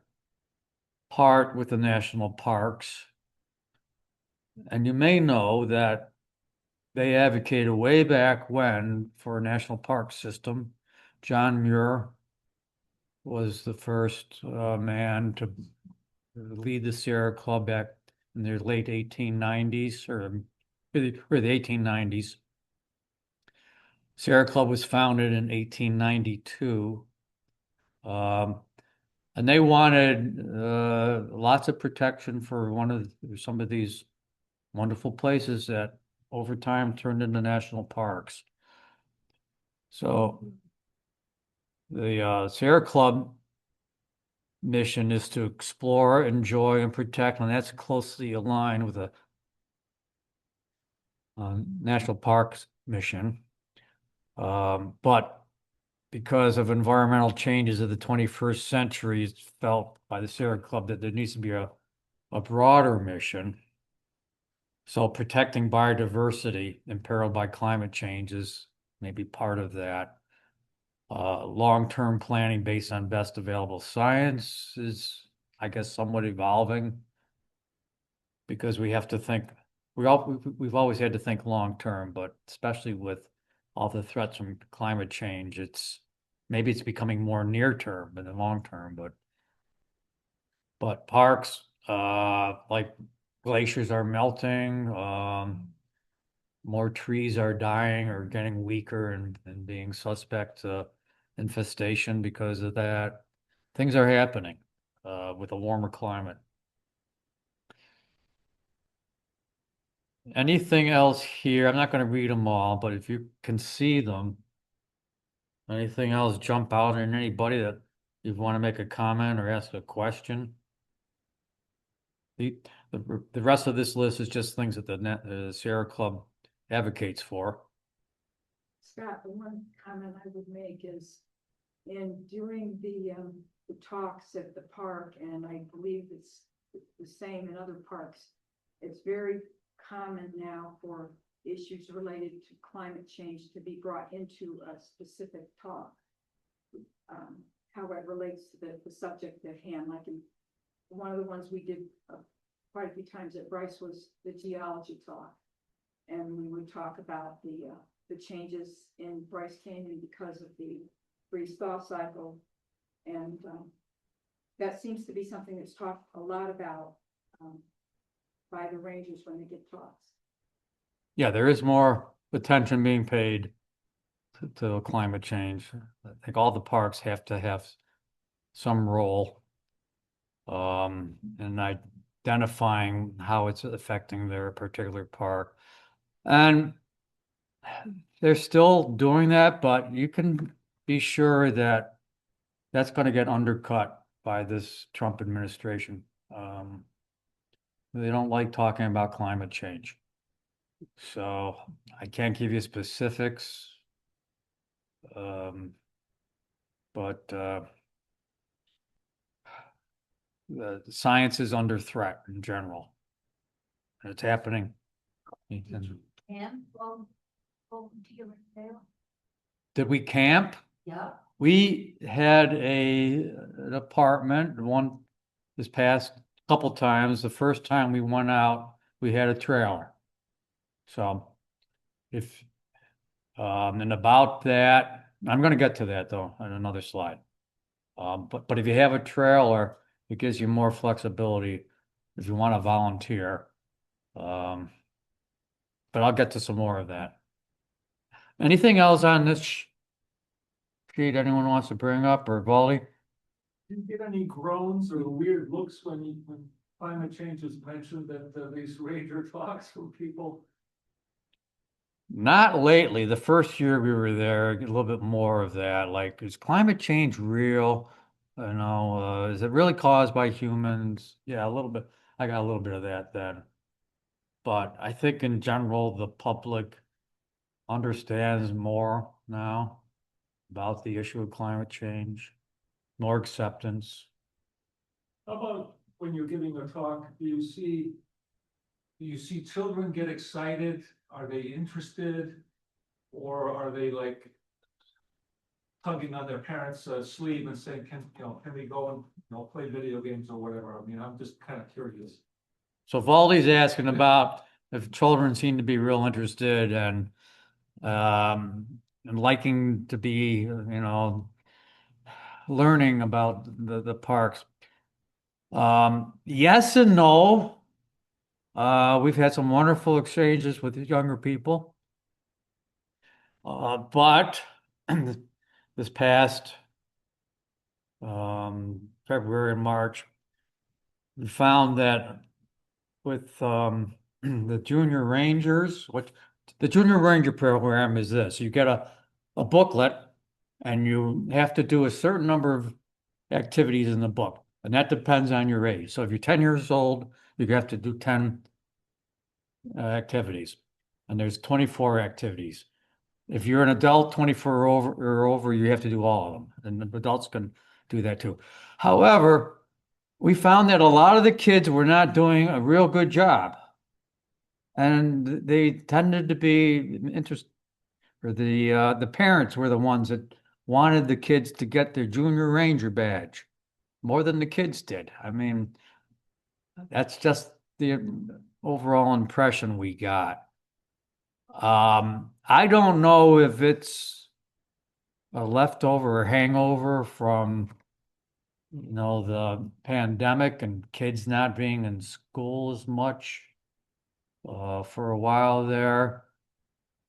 part with the national parks. And you may know that they advocated way back when for a national park system. John Muir was the first man to lead the Sierra Club back in the late 1890s or the 1890s. Sierra Club was founded in 1892. And they wanted lots of protection for some of these wonderful places that over time turned into national parks. So the Sierra Club mission is to explore, enjoy, and protect, and that's closely aligned with the national parks mission. But because of environmental changes of the 21st century, it's felt by the Sierra Club that there needs to be a broader mission. So protecting biodiversity imperiled by climate change is maybe part of that. Long-term planning based on best available science is, I guess, somewhat evolving because we have to think, we've always had to think long-term, but especially with all the threats from climate change, maybe it's becoming more near-term than long-term, but parks, like glaciers are melting, more trees are dying or getting weaker and being suspect to infestation because of that. Things are happening with a warmer climate. Anything else here? I'm not going to read them all, but if you can see them, anything else jump out at anybody that you want to make a comment or ask a question. The, the rest of this list is just things that the Sierra Club advocates for. Scott, the one comment I would make is in doing the talks at the park, and I believe it's the same in other parks, it's very common now for issues related to climate change to be brought into a specific talk. How it relates to the subject at hand, like in one of the ones we did quite a few times at Bryce was the geology talk. And we would talk about the changes in Bryce Canyon because of the freeze-thaw cycle. And that seems to be something that's talked a lot about by the rangers when they give talks. Yeah, there is more attention being paid to climate change. I think all the parks have to have some role in identifying how it's affecting their particular park. And they're still doing that, but you can be sure that that's going to get undercut by this Trump administration. They don't like talking about climate change. So I can't give you specifics. But the science is under threat in general. And it's happening. And volunteer there. Did we camp? Yeah. We had an apartment, one this past couple times. The first time we went out, we had a trailer. So if, and about that, I'm gonna get to that though on another slide. But if you have a trailer, it gives you more flexibility if you want to volunteer. But I'll get to some more of that. Anything else on this sheet anyone wants to bring up, or Wally? Did you get any groans or weird looks when climate change is mentioned at these ranger talks from people? Not lately. The first year we were there, a little bit more of that. Like, is climate change real? You know, is it really caused by humans? Yeah, a little bit. I got a little bit of that then. But I think in general, the public understands more now about the issue of climate change, more acceptance. How about when you're giving a talk, do you see children get excited? Are they interested? Or are they like tugging on their parents' sleeve and saying, can we go and, play video games or whatever? I mean, I'm just kind of curious. So Valdi's asking about if children seem to be real interested and liking to be, learning about the parks. Yes and no. We've had some wonderful exchanges with younger people. But this past February and March, we found that with the junior rangers, the junior ranger program is this: you get a booklet and you have to do a certain number of activities in the book, and that depends on your age. So if you're 10 years old, you have to do 10 activities, and there's 24 activities. If you're an adult, 24 or over, you have to do all of them, and the adults can do that too. However, we found that a lot of the kids were not doing a real good job, and they tended to be interested, or the parents were the ones that wanted the kids to get their junior ranger badge more than the kids did. I mean, that's just the overall impression we got. I don't know if it's a leftover or hangover from, the pandemic and kids not being in school as much for a while there,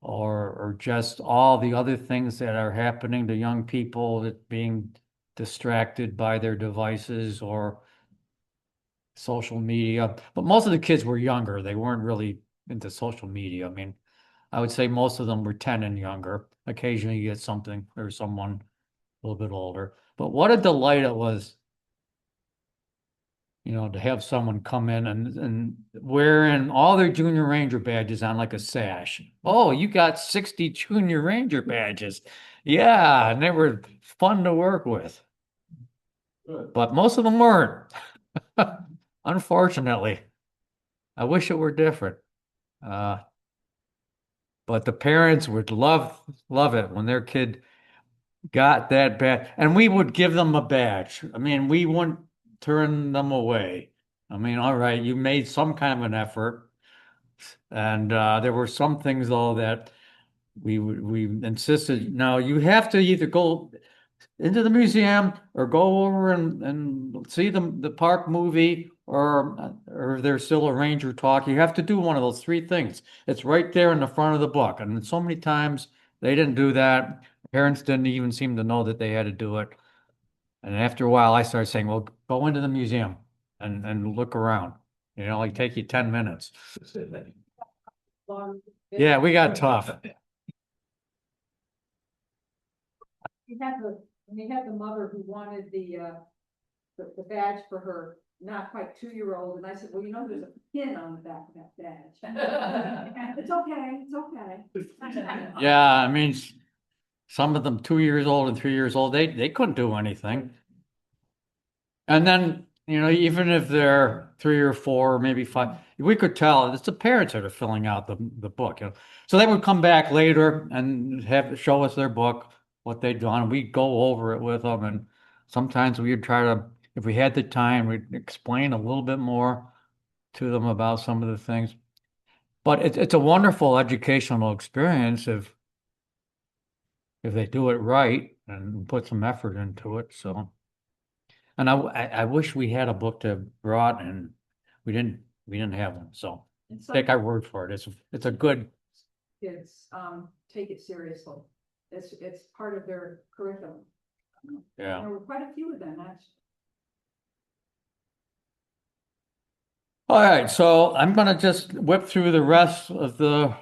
or just all the other things that are happening to young people that being distracted by their devices or social media. But most of the kids were younger. They weren't really into social media. I mean, I would say most of them were 10 and younger. Occasionally you get something or someone a little bit older. But what a delight it was, you know, to have someone come in and wearing all their Junior Ranger badges on like a sash. Oh, you got 60 Junior Ranger badges. Yeah, and they were fun to work with. Good. But most of them weren't. Unfortunately. I wish it were different. But the parents would love it when their kid got that badge. And we would give them a badge. I mean, we wouldn't turn them away. I mean, all right, you made some kind of an effort. And there were some things though that we insisted, no, you have to either go into the museum or go over and see the park movie or there's still a ranger talk. You have to do one of those three things. It's right there in the front of the book. And so many times they didn't do that. Parents didn't even seem to know that they had to do it. And after a while I started saying, well, go into the museum and look around. You know, like take you 10 minutes. Yeah, we got tough. We had the mother who wanted the badge for her not quite 2-year-old, and I said, well, you know, there's a pin on the back of that badge. It's okay, it's okay. Yeah, I mean, some of them 2 years old and 3 years old, they couldn't do anything. And then, you know, even if they're 3 or 4, maybe 5, we could tell it's the parents that are filling out the book. You know? So they would come back later and show us their book, what they'd done. We'd go over it with them, and sometimes we'd try to, if we had the time, we'd explain a little bit more to them about some of the things. But it's a wonderful educational experience if they do it right and put some effort into it. So, and I wish we had a book to brought, and we didn't have one. So And take some our word for it. It's a good. kids, take it seriously. It's part of their curriculum. Yeah. There were quite a few of them, actually. All right, so I'm gonna just whip through the rest of the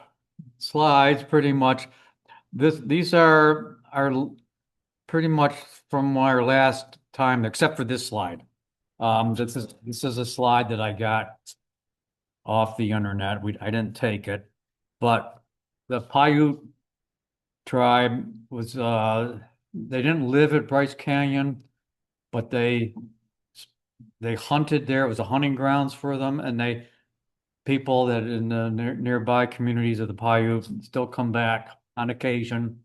slides pretty much. These are pretty much from our last time, except for this slide. This is a slide that I got off the internet. I didn't take it, but the Paiute tribe was they didn't live at Bryce Canyon, but they hunted there. It was a hunting grounds for them, and people that in the nearby communities of the Paiute still come back on occasion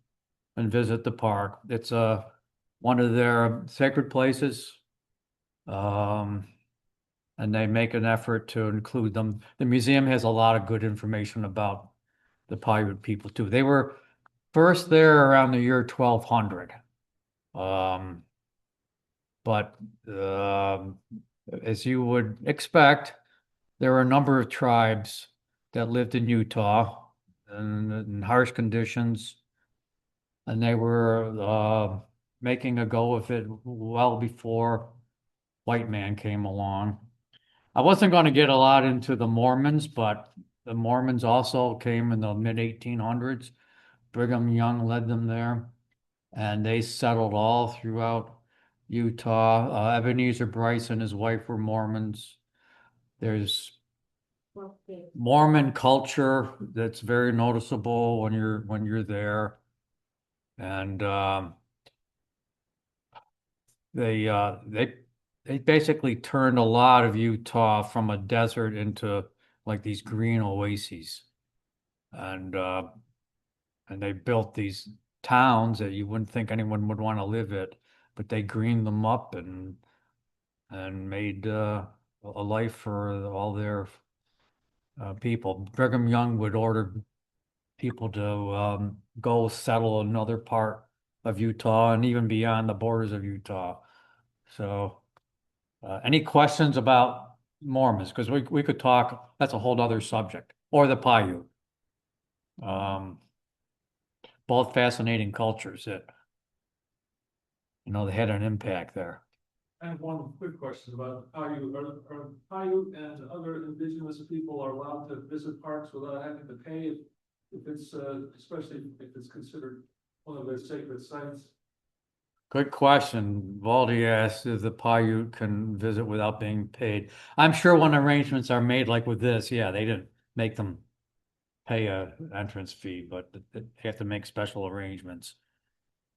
and visit the park. It's one of their sacred places. And they make an effort to include them. The museum has a lot of good information about the Paiute people too. They were first there around the year 1200. But as you would expect, there were a number of tribes that lived in Utah in harsh conditions, and they were making a go of it well before white man came along. I wasn't going to get a lot into the Mormons, but the Mormons also came in the mid-1800s. Brigham Young led them there, and they settled all throughout Utah. Ebenezer Bryce and his wife were Mormons. There's Well, Mormon culture that's very noticeable when you're there, and they basically turned a lot of Utah from a desert into like these green oases, and they built these towns that you wouldn't think anyone would want to live in, but they greened them up and made a life for all their people. Brigham Young would order people to go settle another part of Utah and even beyond the borders of Utah. So, any questions about Mormons? Because we could talk, that's a whole other subject, or the Paiute. Both fascinating cultures that, they had an impact there. I have one quick question about Paiute. Are Paiute and other indigenous people are allowed to visit parks without having to pay if it's especially if it's considered one of their sacred sites? Good question. Valdi asked if the Paiute can visit without being paid. I'm sure when arrangements are made like with this, yeah, they didn't make them pay a entrance fee, but they have to make special arrangements.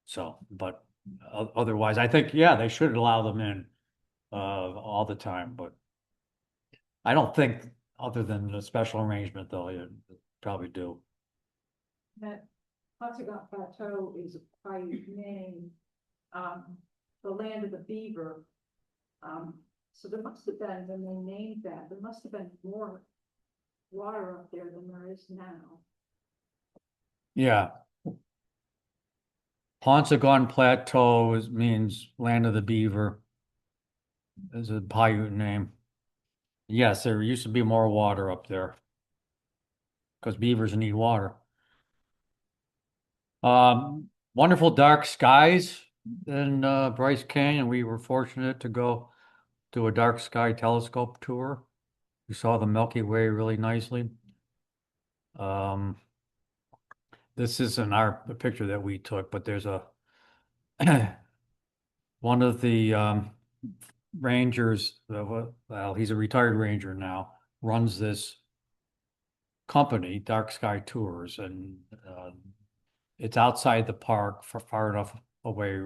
So, but otherwise, I think, yeah, they should allow them in all the time, but I don't think other than the special arrangement though, you probably do. That Pausagat Plateau is a Paiute name, the land of the beaver. So there must have been, when they named that, there must have been more water up there than there is now. Yeah. Pausagon Plateau means land of the beaver. Is a Paiute name. Yes, there used to be more water up there. Because beavers need water. Wonderful dark skies in Bryce Canyon. We were fortunate to go do a dark sky telescope tour. We saw the Milky Way really nicely. This isn't the picture that we took, but there's a one of the rangers, well, he's a retired ranger now, runs this company, Dark Sky Tours, and it's outside the park for far enough away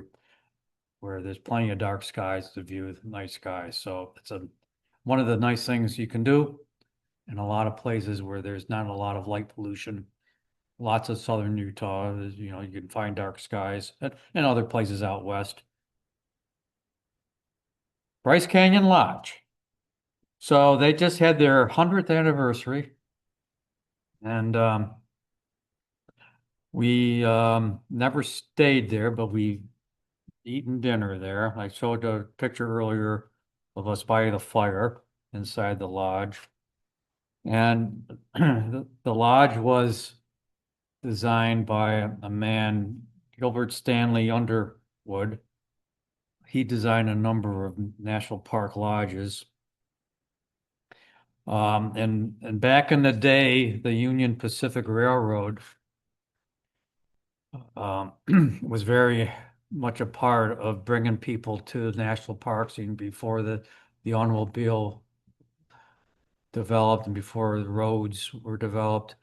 where there's plenty of dark skies to view the night skies. So it's one of the nice things you can do in a lot of places where there's not a lot of light pollution. Lots of southern Utah, you know, you can find dark skies and other places out west. Bryce Canyon Lodge. So they just had their 100th anniversary. And we never stayed there, but we eaten dinner there. I showed a picture earlier of us by the fire inside the lodge. And the lodge was designed by a man, Gilbert Stanley Underwood. He designed a number of national park lodges. And back in the day, the Union Pacific Railroad was very much a part of bringing people to the national parks even before the automobile developed and before the roads were developed.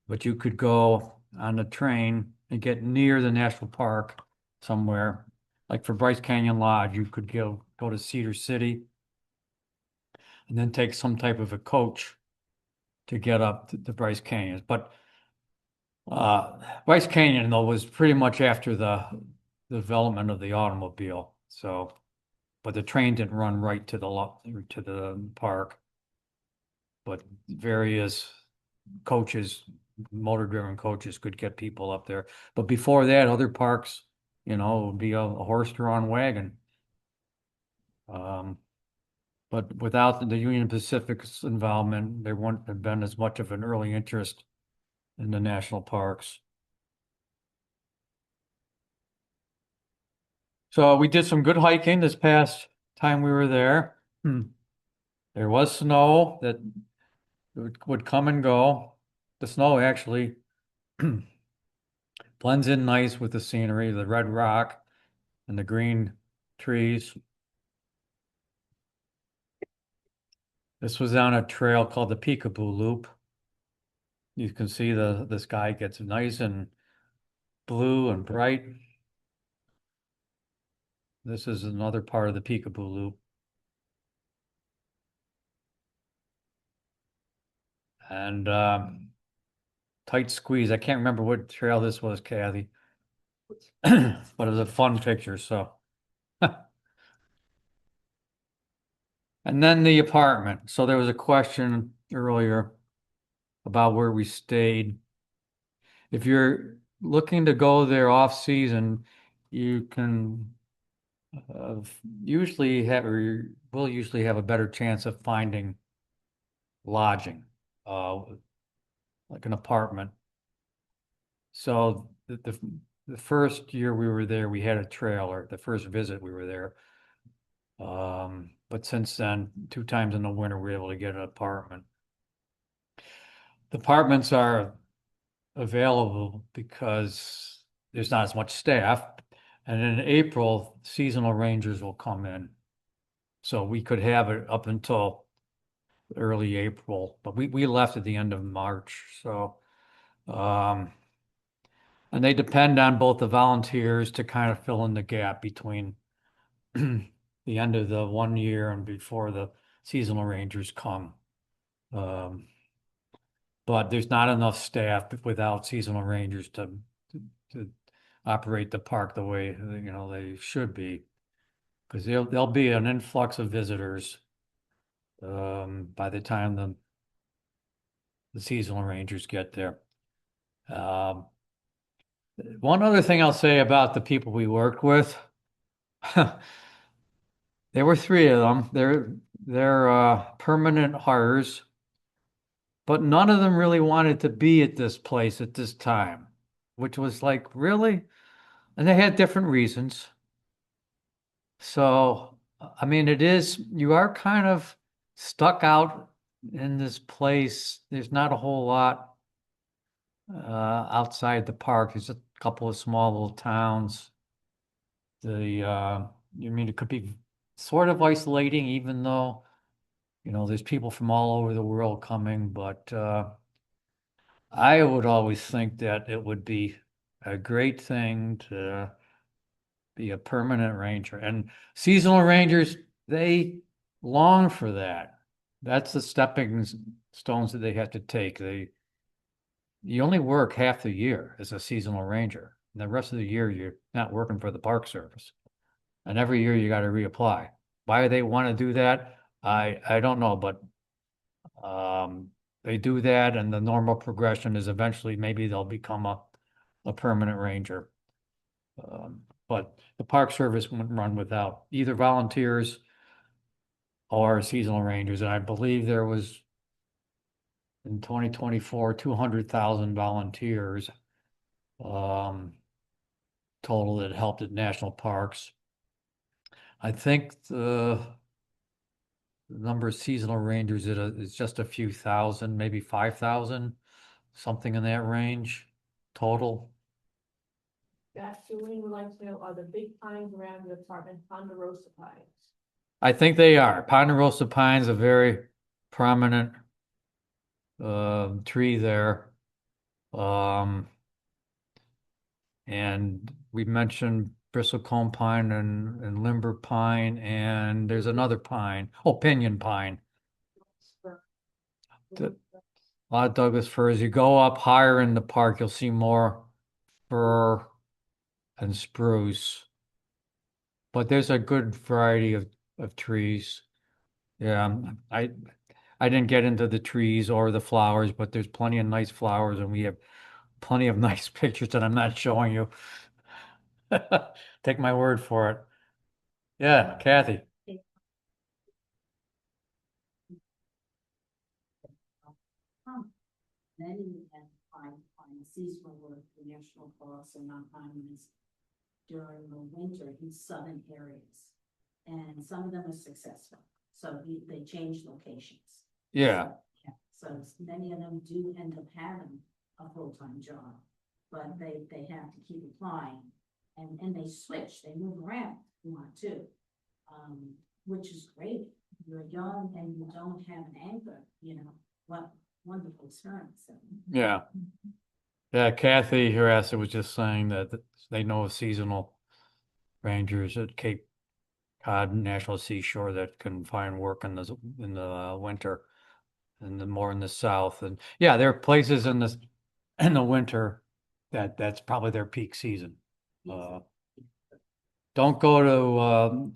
But you could go on a train and get near the national park somewhere. Like for Bryce Canyon Lodge, you could go to Cedar City and then take some type of a coach to get up to Bryce Canyon. But Bryce Canyon, though, was pretty much after the development of the automobile. So, but the train didn't run right to the park. But various coaches, motor-driven coaches, could get people up there. But before that, other parks, you know, it would be a horse-drawn wagon. But without the Union Pacific's involvement, there wouldn't have been as much of an early interest in the national parks. So we did some good hiking this past time we were there. There was snow that would come and go. The snow actually blends in nice with the scenery, the red rock and the green trees. This was on a trail called the Peekaboo Loop. You can see the sky gets nice and blue and bright. This is another part of the Peekaboo Loop. And tight squeeze. I can't remember what trail this was, Kathy. But it was a fun picture, so. And then the apartment. So there was a question earlier about where we stayed. If you're looking to go there off season, you can usually have, or you will usually have a better chance of finding lodging, like an apartment. So the first year we were there, we had a trailer. The first visit we were there. But since then, 2 times in the winter, we were able to get an apartment. The apartments are available because there's not as much staff, And in April, seasonal rangers will come in. So we could have it up until early April, but we left at the end of March, so. And they depend on both the volunteers to kind of fill in the gap between the end of the 1 year and before the seasonal rangers come. But there's not enough staff without seasonal rangers to operate the park the way, they should be. Because there'll be an influx of visitors by the time the seasonal rangers get there. One other thing I'll say about the people we worked with, there were 3 of them. They're permanent hires, but none of them really wanted to be at this place at this time, which was like, really? And they had different reasons. So, I mean, you are kind of stuck out in this place. There's not a whole lot outside the park. There's a couple of small little towns. It could be sort of isolating, even though, there's people from all over the world coming, but I would always think that it would be a great thing to be a permanent ranger. And seasonal rangers, they long for that. That's the stepping stones that they have to take. You only work half the year as a seasonal ranger. And the rest of the year, you're not working for the Park Service. And every year you got to reapply. Why they want to do that, I don't know, but they do that, and the normal progression is eventually maybe they'll become a permanent ranger. But the Park Service wouldn't run without either volunteers or seasonal rangers. And I believe there was in 2024, 200,000 volunteers total that helped at national parks. I think the number of seasonal rangers is just a few thousand, maybe 5,000, something in that range total. That Julie would like to know, are the big pines around your apartment ponderosa pines? I think they are. Ponderosa pine's a very prominent tree there. And we mentioned bristlecone pine and limber pine, and there's another pine, pinyon pine. A lot of Douglas fir. As you go up higher in the park, you'll see more fir and spruce. But there's a good variety of trees. Yeah, I didn't get into the trees or the flowers, but there's plenty of nice flowers, and we have plenty of nice pictures that I'm not showing you. Take my word for it. Yeah, Kathy. Many have find seasonal work for national parks and non-islands during the winter in southern areas. And some of them are successful. So they change locations. Yeah. So many of them do end up having a full-time job, but they have to keep applying. And they switch, they move around if you want to, which is great. You're young and you don't have an anchor, what wonderful experience. Yeah. Yeah, Kathy Harassa was just saying that they know of seasonal rangers at Cape Cod National Seashore that can find work in the winter and more in the south. And yeah, there are places in the winter that's probably their peak season. Don't go to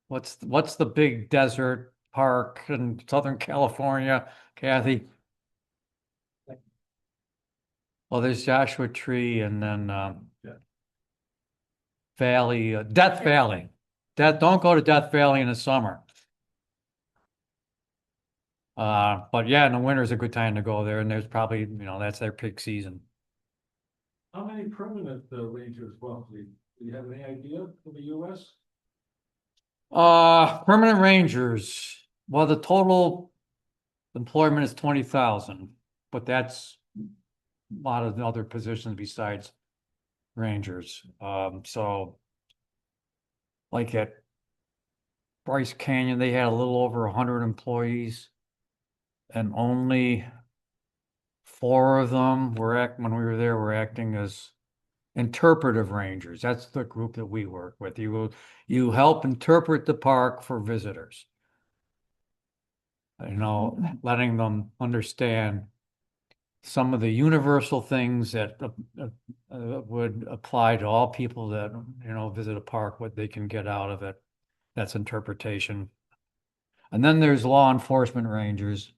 what's the big desert park in Southern California, Kathy? Well, there's Joshua Tree and then Valley, Death Valley. Don't go to Death Valley in the summer. But yeah, in the winter is a good time to go there, and there's probably, that's their peak season. How many permanent rangers roughly? Do you have any idea for the US? Permanent rangers. Well, the total employment is 20,000, but that's a lot of the other positions besides rangers. So like at Bryce Canyon, they had a little over 100 employees, and only 4 of them when we were there, were acting as interpretive rangers. That's the group that we work with. You help interpret the park for visitors. Letting them understand some of the universal things that would apply to all people that, visit a park, what they can get out of it. That's interpretation. And then there's law enforcement rangers.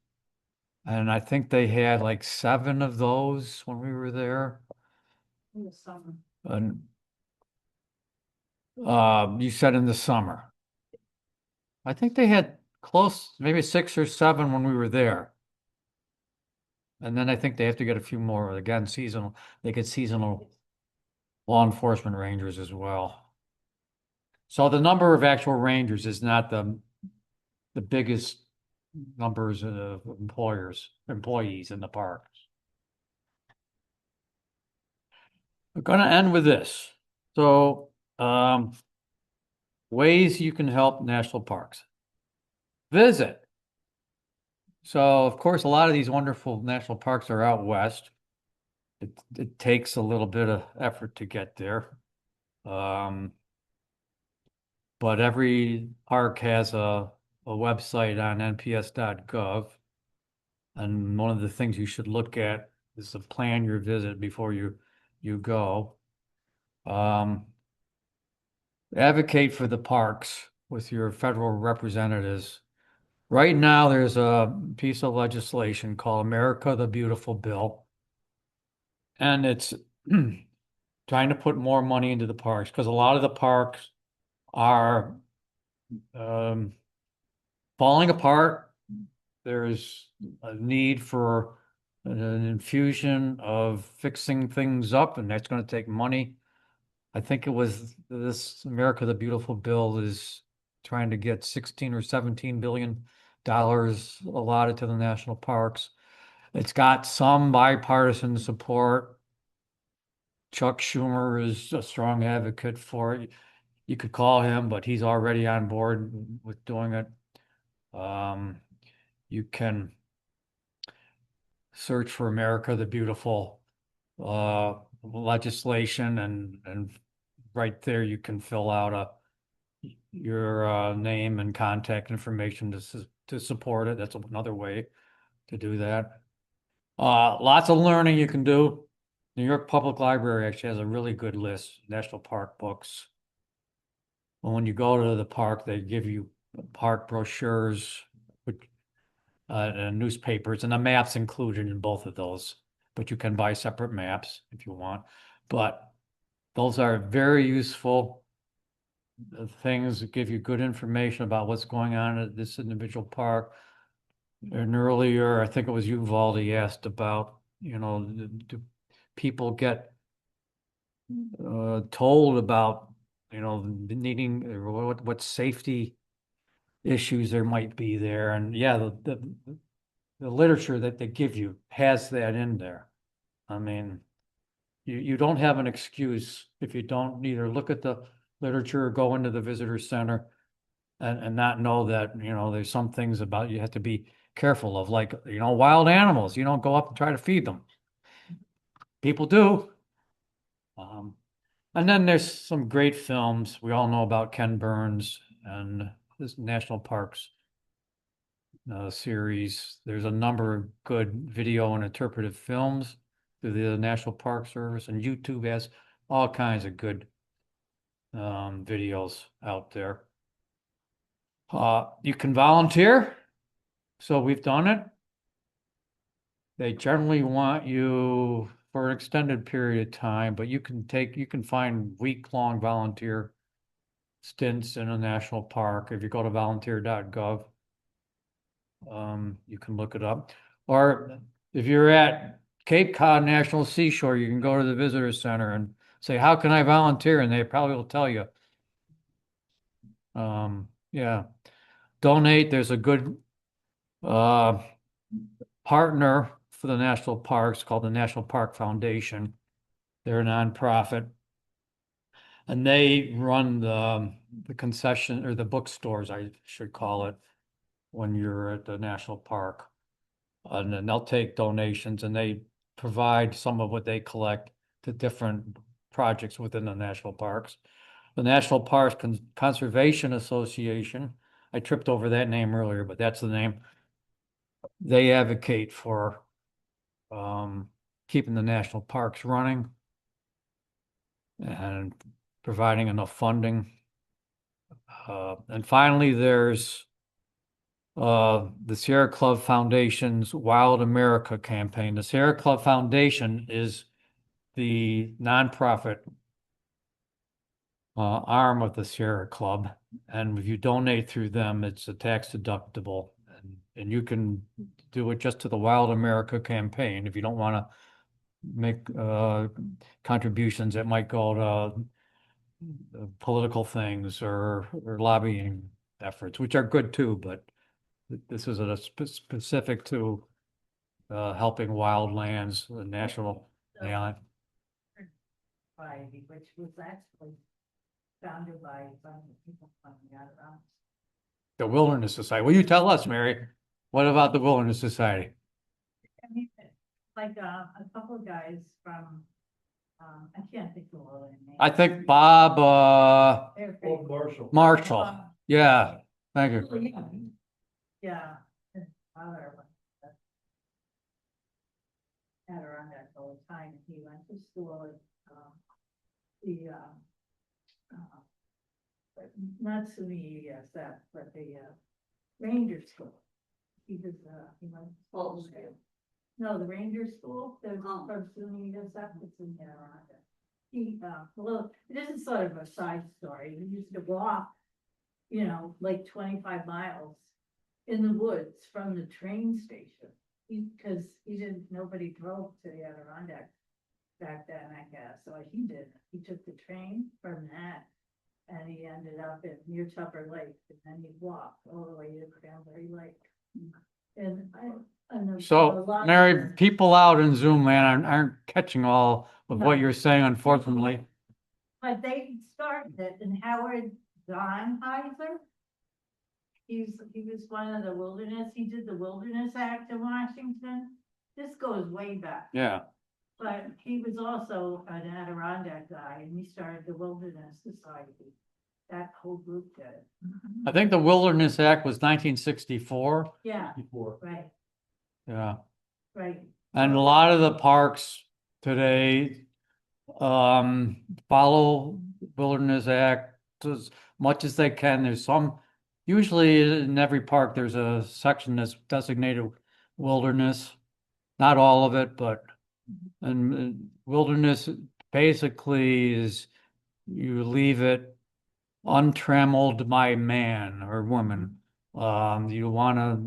And I think they had like 7 of those when we were there. In the summer. And you said in the summer. I think they had close, maybe 6 or 7 when we were there. And then I think they have to get a few more, again, seasonal, they get seasonal law enforcement rangers as well. So the number of actual rangers is not the biggest numbers of employees in the parks. We're gonna end with this. So, ways you can help national parks. Visit. So, of course, a lot of these wonderful national parks are out west. It takes a little bit of effort to get there. But every park has a website on nps.gov. And one of the things you should look at is to plan your visit before you go. Advocate for the parks with your federal representatives. Right now, there's a piece of legislation called America the Beautiful Bill. And it's trying to put more money into the parks, because a lot of the parks are falling apart. There's a need for an infusion of fixing things up, and that's going to take money. I think it was this America the Beautiful Bill is trying to get 16 or 17 billion dollars allotted to the national parks. It's got some bipartisan support. Chuck Schumer is a strong advocate for it. You could call him, but he's already on board with doing it. You can search for America the Beautiful legislation, and right there you can fill out your name and contact information to support it. That's another way to do that. Lots of learning you can do. New York Public Library actually has a really good list, national park books. When you go to the park, they give you park brochures, and newspapers, and the maps included in both of those. But you can buy separate maps if you want. But those are very useful things that give you good information about what's going on at this individual park. And earlier, I think it was you, Valdi, asked about, do people get told about, needing, or what safety issues there might be there. And yeah, the literature that they give you has that in there. I mean, you don't have an excuse if you don't either look at the literature or go into the visitor center and not know that, there's some things about you have to be careful of, like, wild animals. You don't go up and try to feed them. People do. And then there's some great films. We all know about Ken Burns and this National Parks series. There's a number of good video and interpretive films through the National Park Service, and YouTube has all kinds of good videos out there. You can volunteer. So we've done it. They generally want you for an extended period of time, but you can find week-long volunteer stints in a national park. If you go to volunteer.gov, you can look it up. Or if you're at Cape Cod National Seashore, you can go to the visitor center and say, how can I volunteer? And they probably will tell you. Yeah. Donate. There's a good partner for the national parks called the National Park Foundation. They're a nonprofit. And they run the concession or the bookstores, I should call it, when you're at the national park. And then they'll take donations and they provide some of what they collect to different projects within the national parks. The National Parks Conservation Association, I tripped over that name earlier, but that's the name. They advocate for keeping the national parks running and providing enough funding. And finally, there's the Sierra Club Foundation's Wild America campaign. The Sierra Club Foundation is the nonprofit arm of the Sierra Club. And if you donate through them, it's a tax deductible. And you can do it just to the Wild America campaign. If you don't want to make contributions that might go to political things or lobbying efforts, which are good too, but this is a specific to helping wildlands, the national. Society, which was actually founded by some of the people from the Adirondacks. The Wilderness Society. Will you tell us, Mary? What about the Wilderness Society? I mean, like a couple of guys from, I can't think of all their names. I think Bob They're Bob great. Marshall. Marshall. Yeah, thank you. Yeah. His father went to Adirondacks all the time, and he went to school at, but not SUNY ESF, but the, Ranger School. He was, he went to school. No, the Ranger School, there's from SUNY ESF, it's in Adirondacks. He, well, this is sort of a side story. He used to walk, you know, like 25 miles in the woods from the train station. Because nobody drove to the Adirondacks back then, I guess, so he did. He took the train from that, and he ended up near Tupper Lake, and then he walked all the way to Cranberry Lake. And So, Mary, people out in Zoom land aren't catching all of what No. you're saying, unfortunately. But they started it, and Howard Donheiser, he was one of the wilderness, he did the Wilderness Act in Washington. This goes way back. Yeah. But he was also an Adirondack guy, and he started the Wilderness Society. That whole group did. I think the Wilderness Act was 1964. Yeah, Before. right, Yeah. right. And a lot of the parks today follow Wilderness Act as much as they can. There's some, usually in every park, there's a section that's designated wilderness. Not all of it, but and wilderness basically is you leave it untrammeled by man or woman. You want to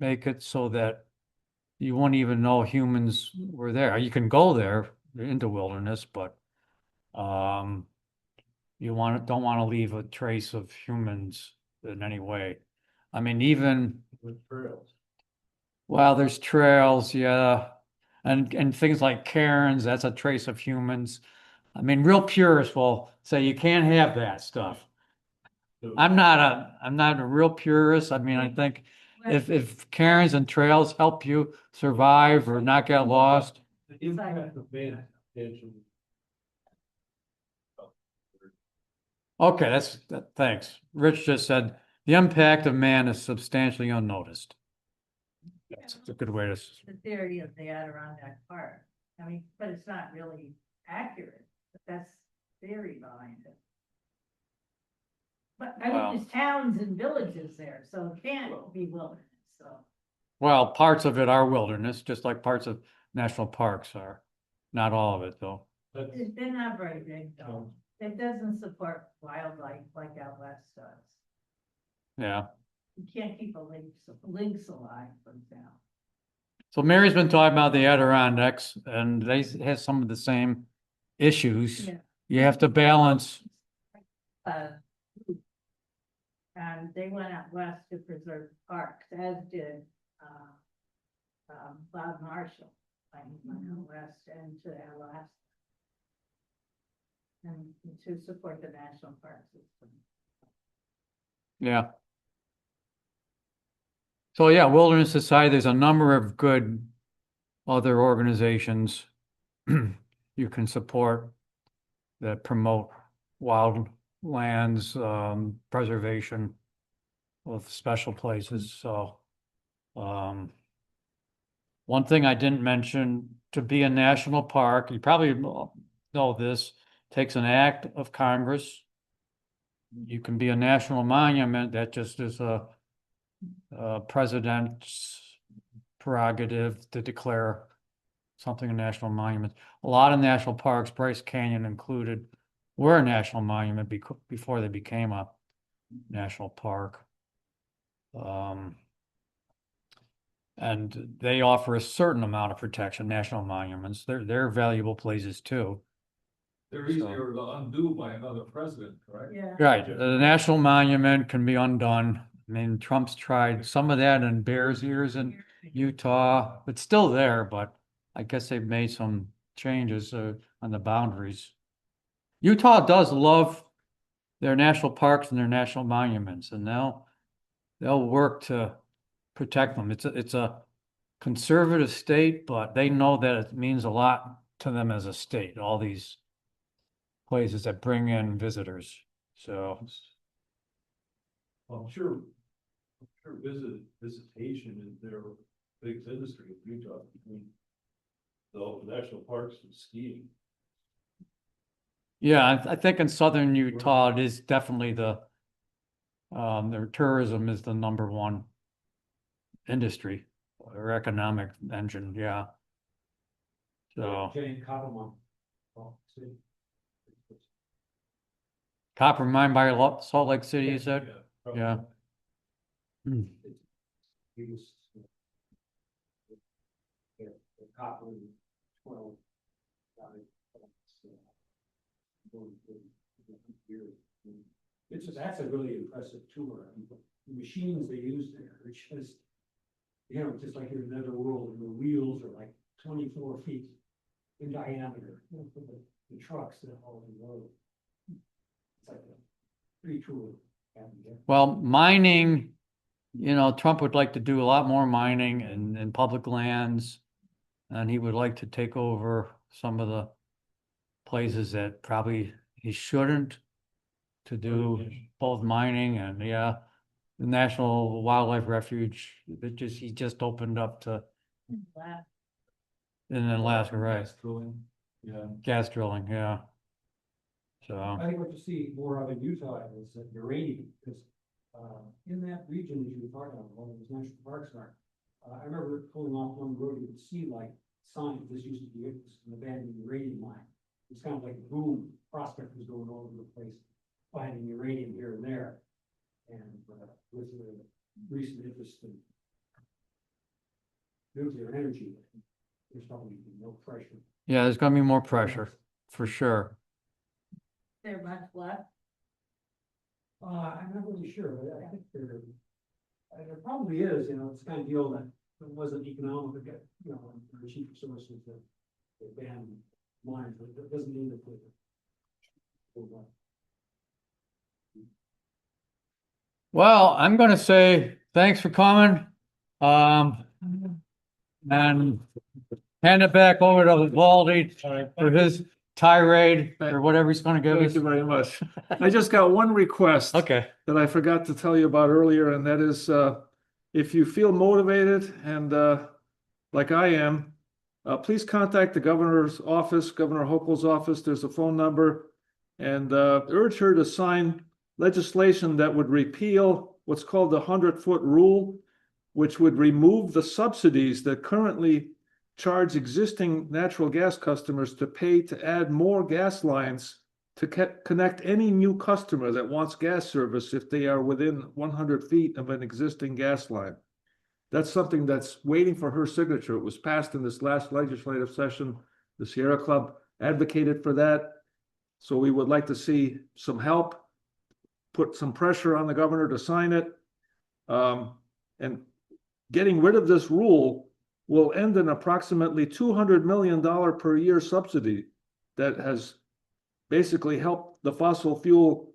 make it so that you won't even know humans were there. You can go there into wilderness, but you don't want to leave a trace of humans in any way. I mean, even With trails. well, there's trails, yeah, and things like cairns. That's a trace of humans. I mean, real purists will say you can't have that stuff. I'm not a real purist. I mean, I think if cairns and trails help you survive or not get lost. The impact of man. Okay, thanks. Rich just said the impact of man is substantially unnoticed. That's a good way to. The theory of the Adirondack Park. I mean, but it's not really accurate, but that's theory behind it. But I Wow. mean, there's towns and villages there, so it can't be wilderness, so. Well, parts of it are wilderness, just like parts of national parks are. Not all of it, though. That's, They're not very big though. It doesn't support wildlife like out west does. Yeah. You can't keep lynx alive, for example. So Mary's been talking about the Adirondacks, and they have some of the same issues. Yeah. You have to balance. And they went out west to preserve parks, as did, Bob Marshall, by West and to Alaska. And to support the national park system. Yeah. So yeah, Wilderness Society, there's a number of good other organizations you can support that promote wildlands, preservation of special places, so. One thing I didn't mention, to be a national park, you probably know this, takes an act of Congress. You can be a national monument, that just is a president's prerogative to declare something a national monument. A lot of national parks, Bryce Canyon included, were a national monument before they became a national park. And they offer a certain amount of protection, national monuments. They're valuable places too. They're So- easier to undo by another president, correct? Yeah. Right, the national monument can be undone. I mean, Trump's tried some of that in Bears Ears in Utah. It's still there, but I guess they've made some changes on the boundaries. Utah does love their national parks and their national monuments, and they'll work to protect them. It's a conservative state, but they know that it means a lot to them as a state, all these places that bring in visitors. So, Well, I'm sure visitation is their biggest industry in Utah, between the national parks and skiing. yeah, I think in southern Utah, it is definitely their tourism is the number one industry or economic engine, yeah. So, Jane Cobblemont. Oh, see. copper mine by Salt Lake City, you said? probably. Yeah. Hmm. He was. The copper, 12. That's a really impressive tour. I mean, the machines they use there, it's just, just like in another world, and the wheels are like 24 feet in diameter, for the trucks that haul the road. It's like a pretty cool. Well, mining, Trump would like to do a lot more mining in public lands. And he would like to take over some of the places that probably he shouldn't, to do both mining and, yeah, the National Wildlife Refuge, he just opened up to in Alaska, right? Gas drilling. Yeah. Gas drilling, yeah. So, I think what you see more of in Utah is uranium, because in that region that you were talking about, all those national parks are. I remember pulling off one road, you could see like signs, this used to be an abandoned uranium mine. It's kind of like a boom, prospectors going all over the place, finding uranium here and there. And with the recent interest in nuclear energy, there's probably no pressure. yeah, there's gonna be more pressure, for sure. There much left. I'm not really sure, but I think there probably is, it's the kind of deal that it wasn't economic to get, for cheaper sources that ban mines, but that doesn't mean that Well, I'm gonna say thanks for coming. And hand it back over to Waldy for his tirade or whatever he's gonna give Thank us. you very much. I just got one request. Okay, That I forgot to tell you about earlier, and that is, if you feel motivated and, like I am, please contact the governor's office, Governor Hochul's office. There's a phone number. And, urge her to sign legislation that would repeal what's called the 100-foot rule, which would remove the subsidies that currently charge existing natural gas customers to pay to add more gas lines to connect any new customer that wants gas service if they are within 100 feet of an existing gas line. That's something that's waiting for her signature. It was passed in this last legislative session. The Sierra Club advocated for that. So we would like to see some help, put some pressure on the governor to sign it. And getting rid of this rule will end an approximately $200 million per year subsidy that has basically helped the fossil fuel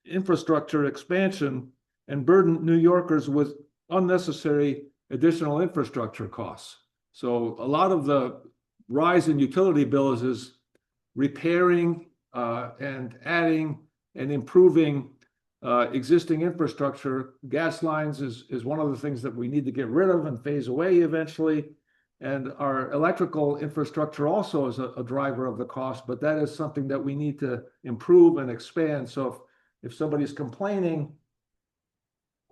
infrastructure expansion and burden New Yorkers with unnecessary additional infrastructure costs. So a lot of the rise in utility bills is repairing and adding and improving existing infrastructure. Gas lines is one of the things that we need to get rid of and phase away eventually. And our electrical infrastructure also is a driver of the cost, but that is something that we need to improve and expand. So if somebody's complaining,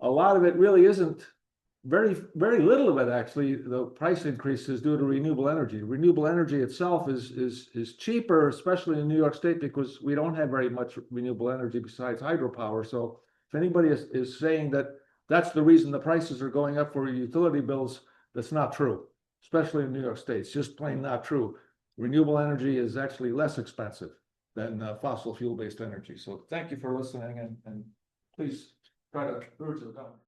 a lot of it really isn't, very little of it actually, the price increase is due to renewable energy. Renewable energy itself is cheaper, especially in New York State, because we don't have very much renewable energy besides hydropower. So if anybody is saying that that's the reason the prices are going up for utility bills, that's not true, especially in New York State. It's just plain not true. Renewable energy is actually less expensive than fossil fuel-based energy. So thank you for listening, and please try to urge the government.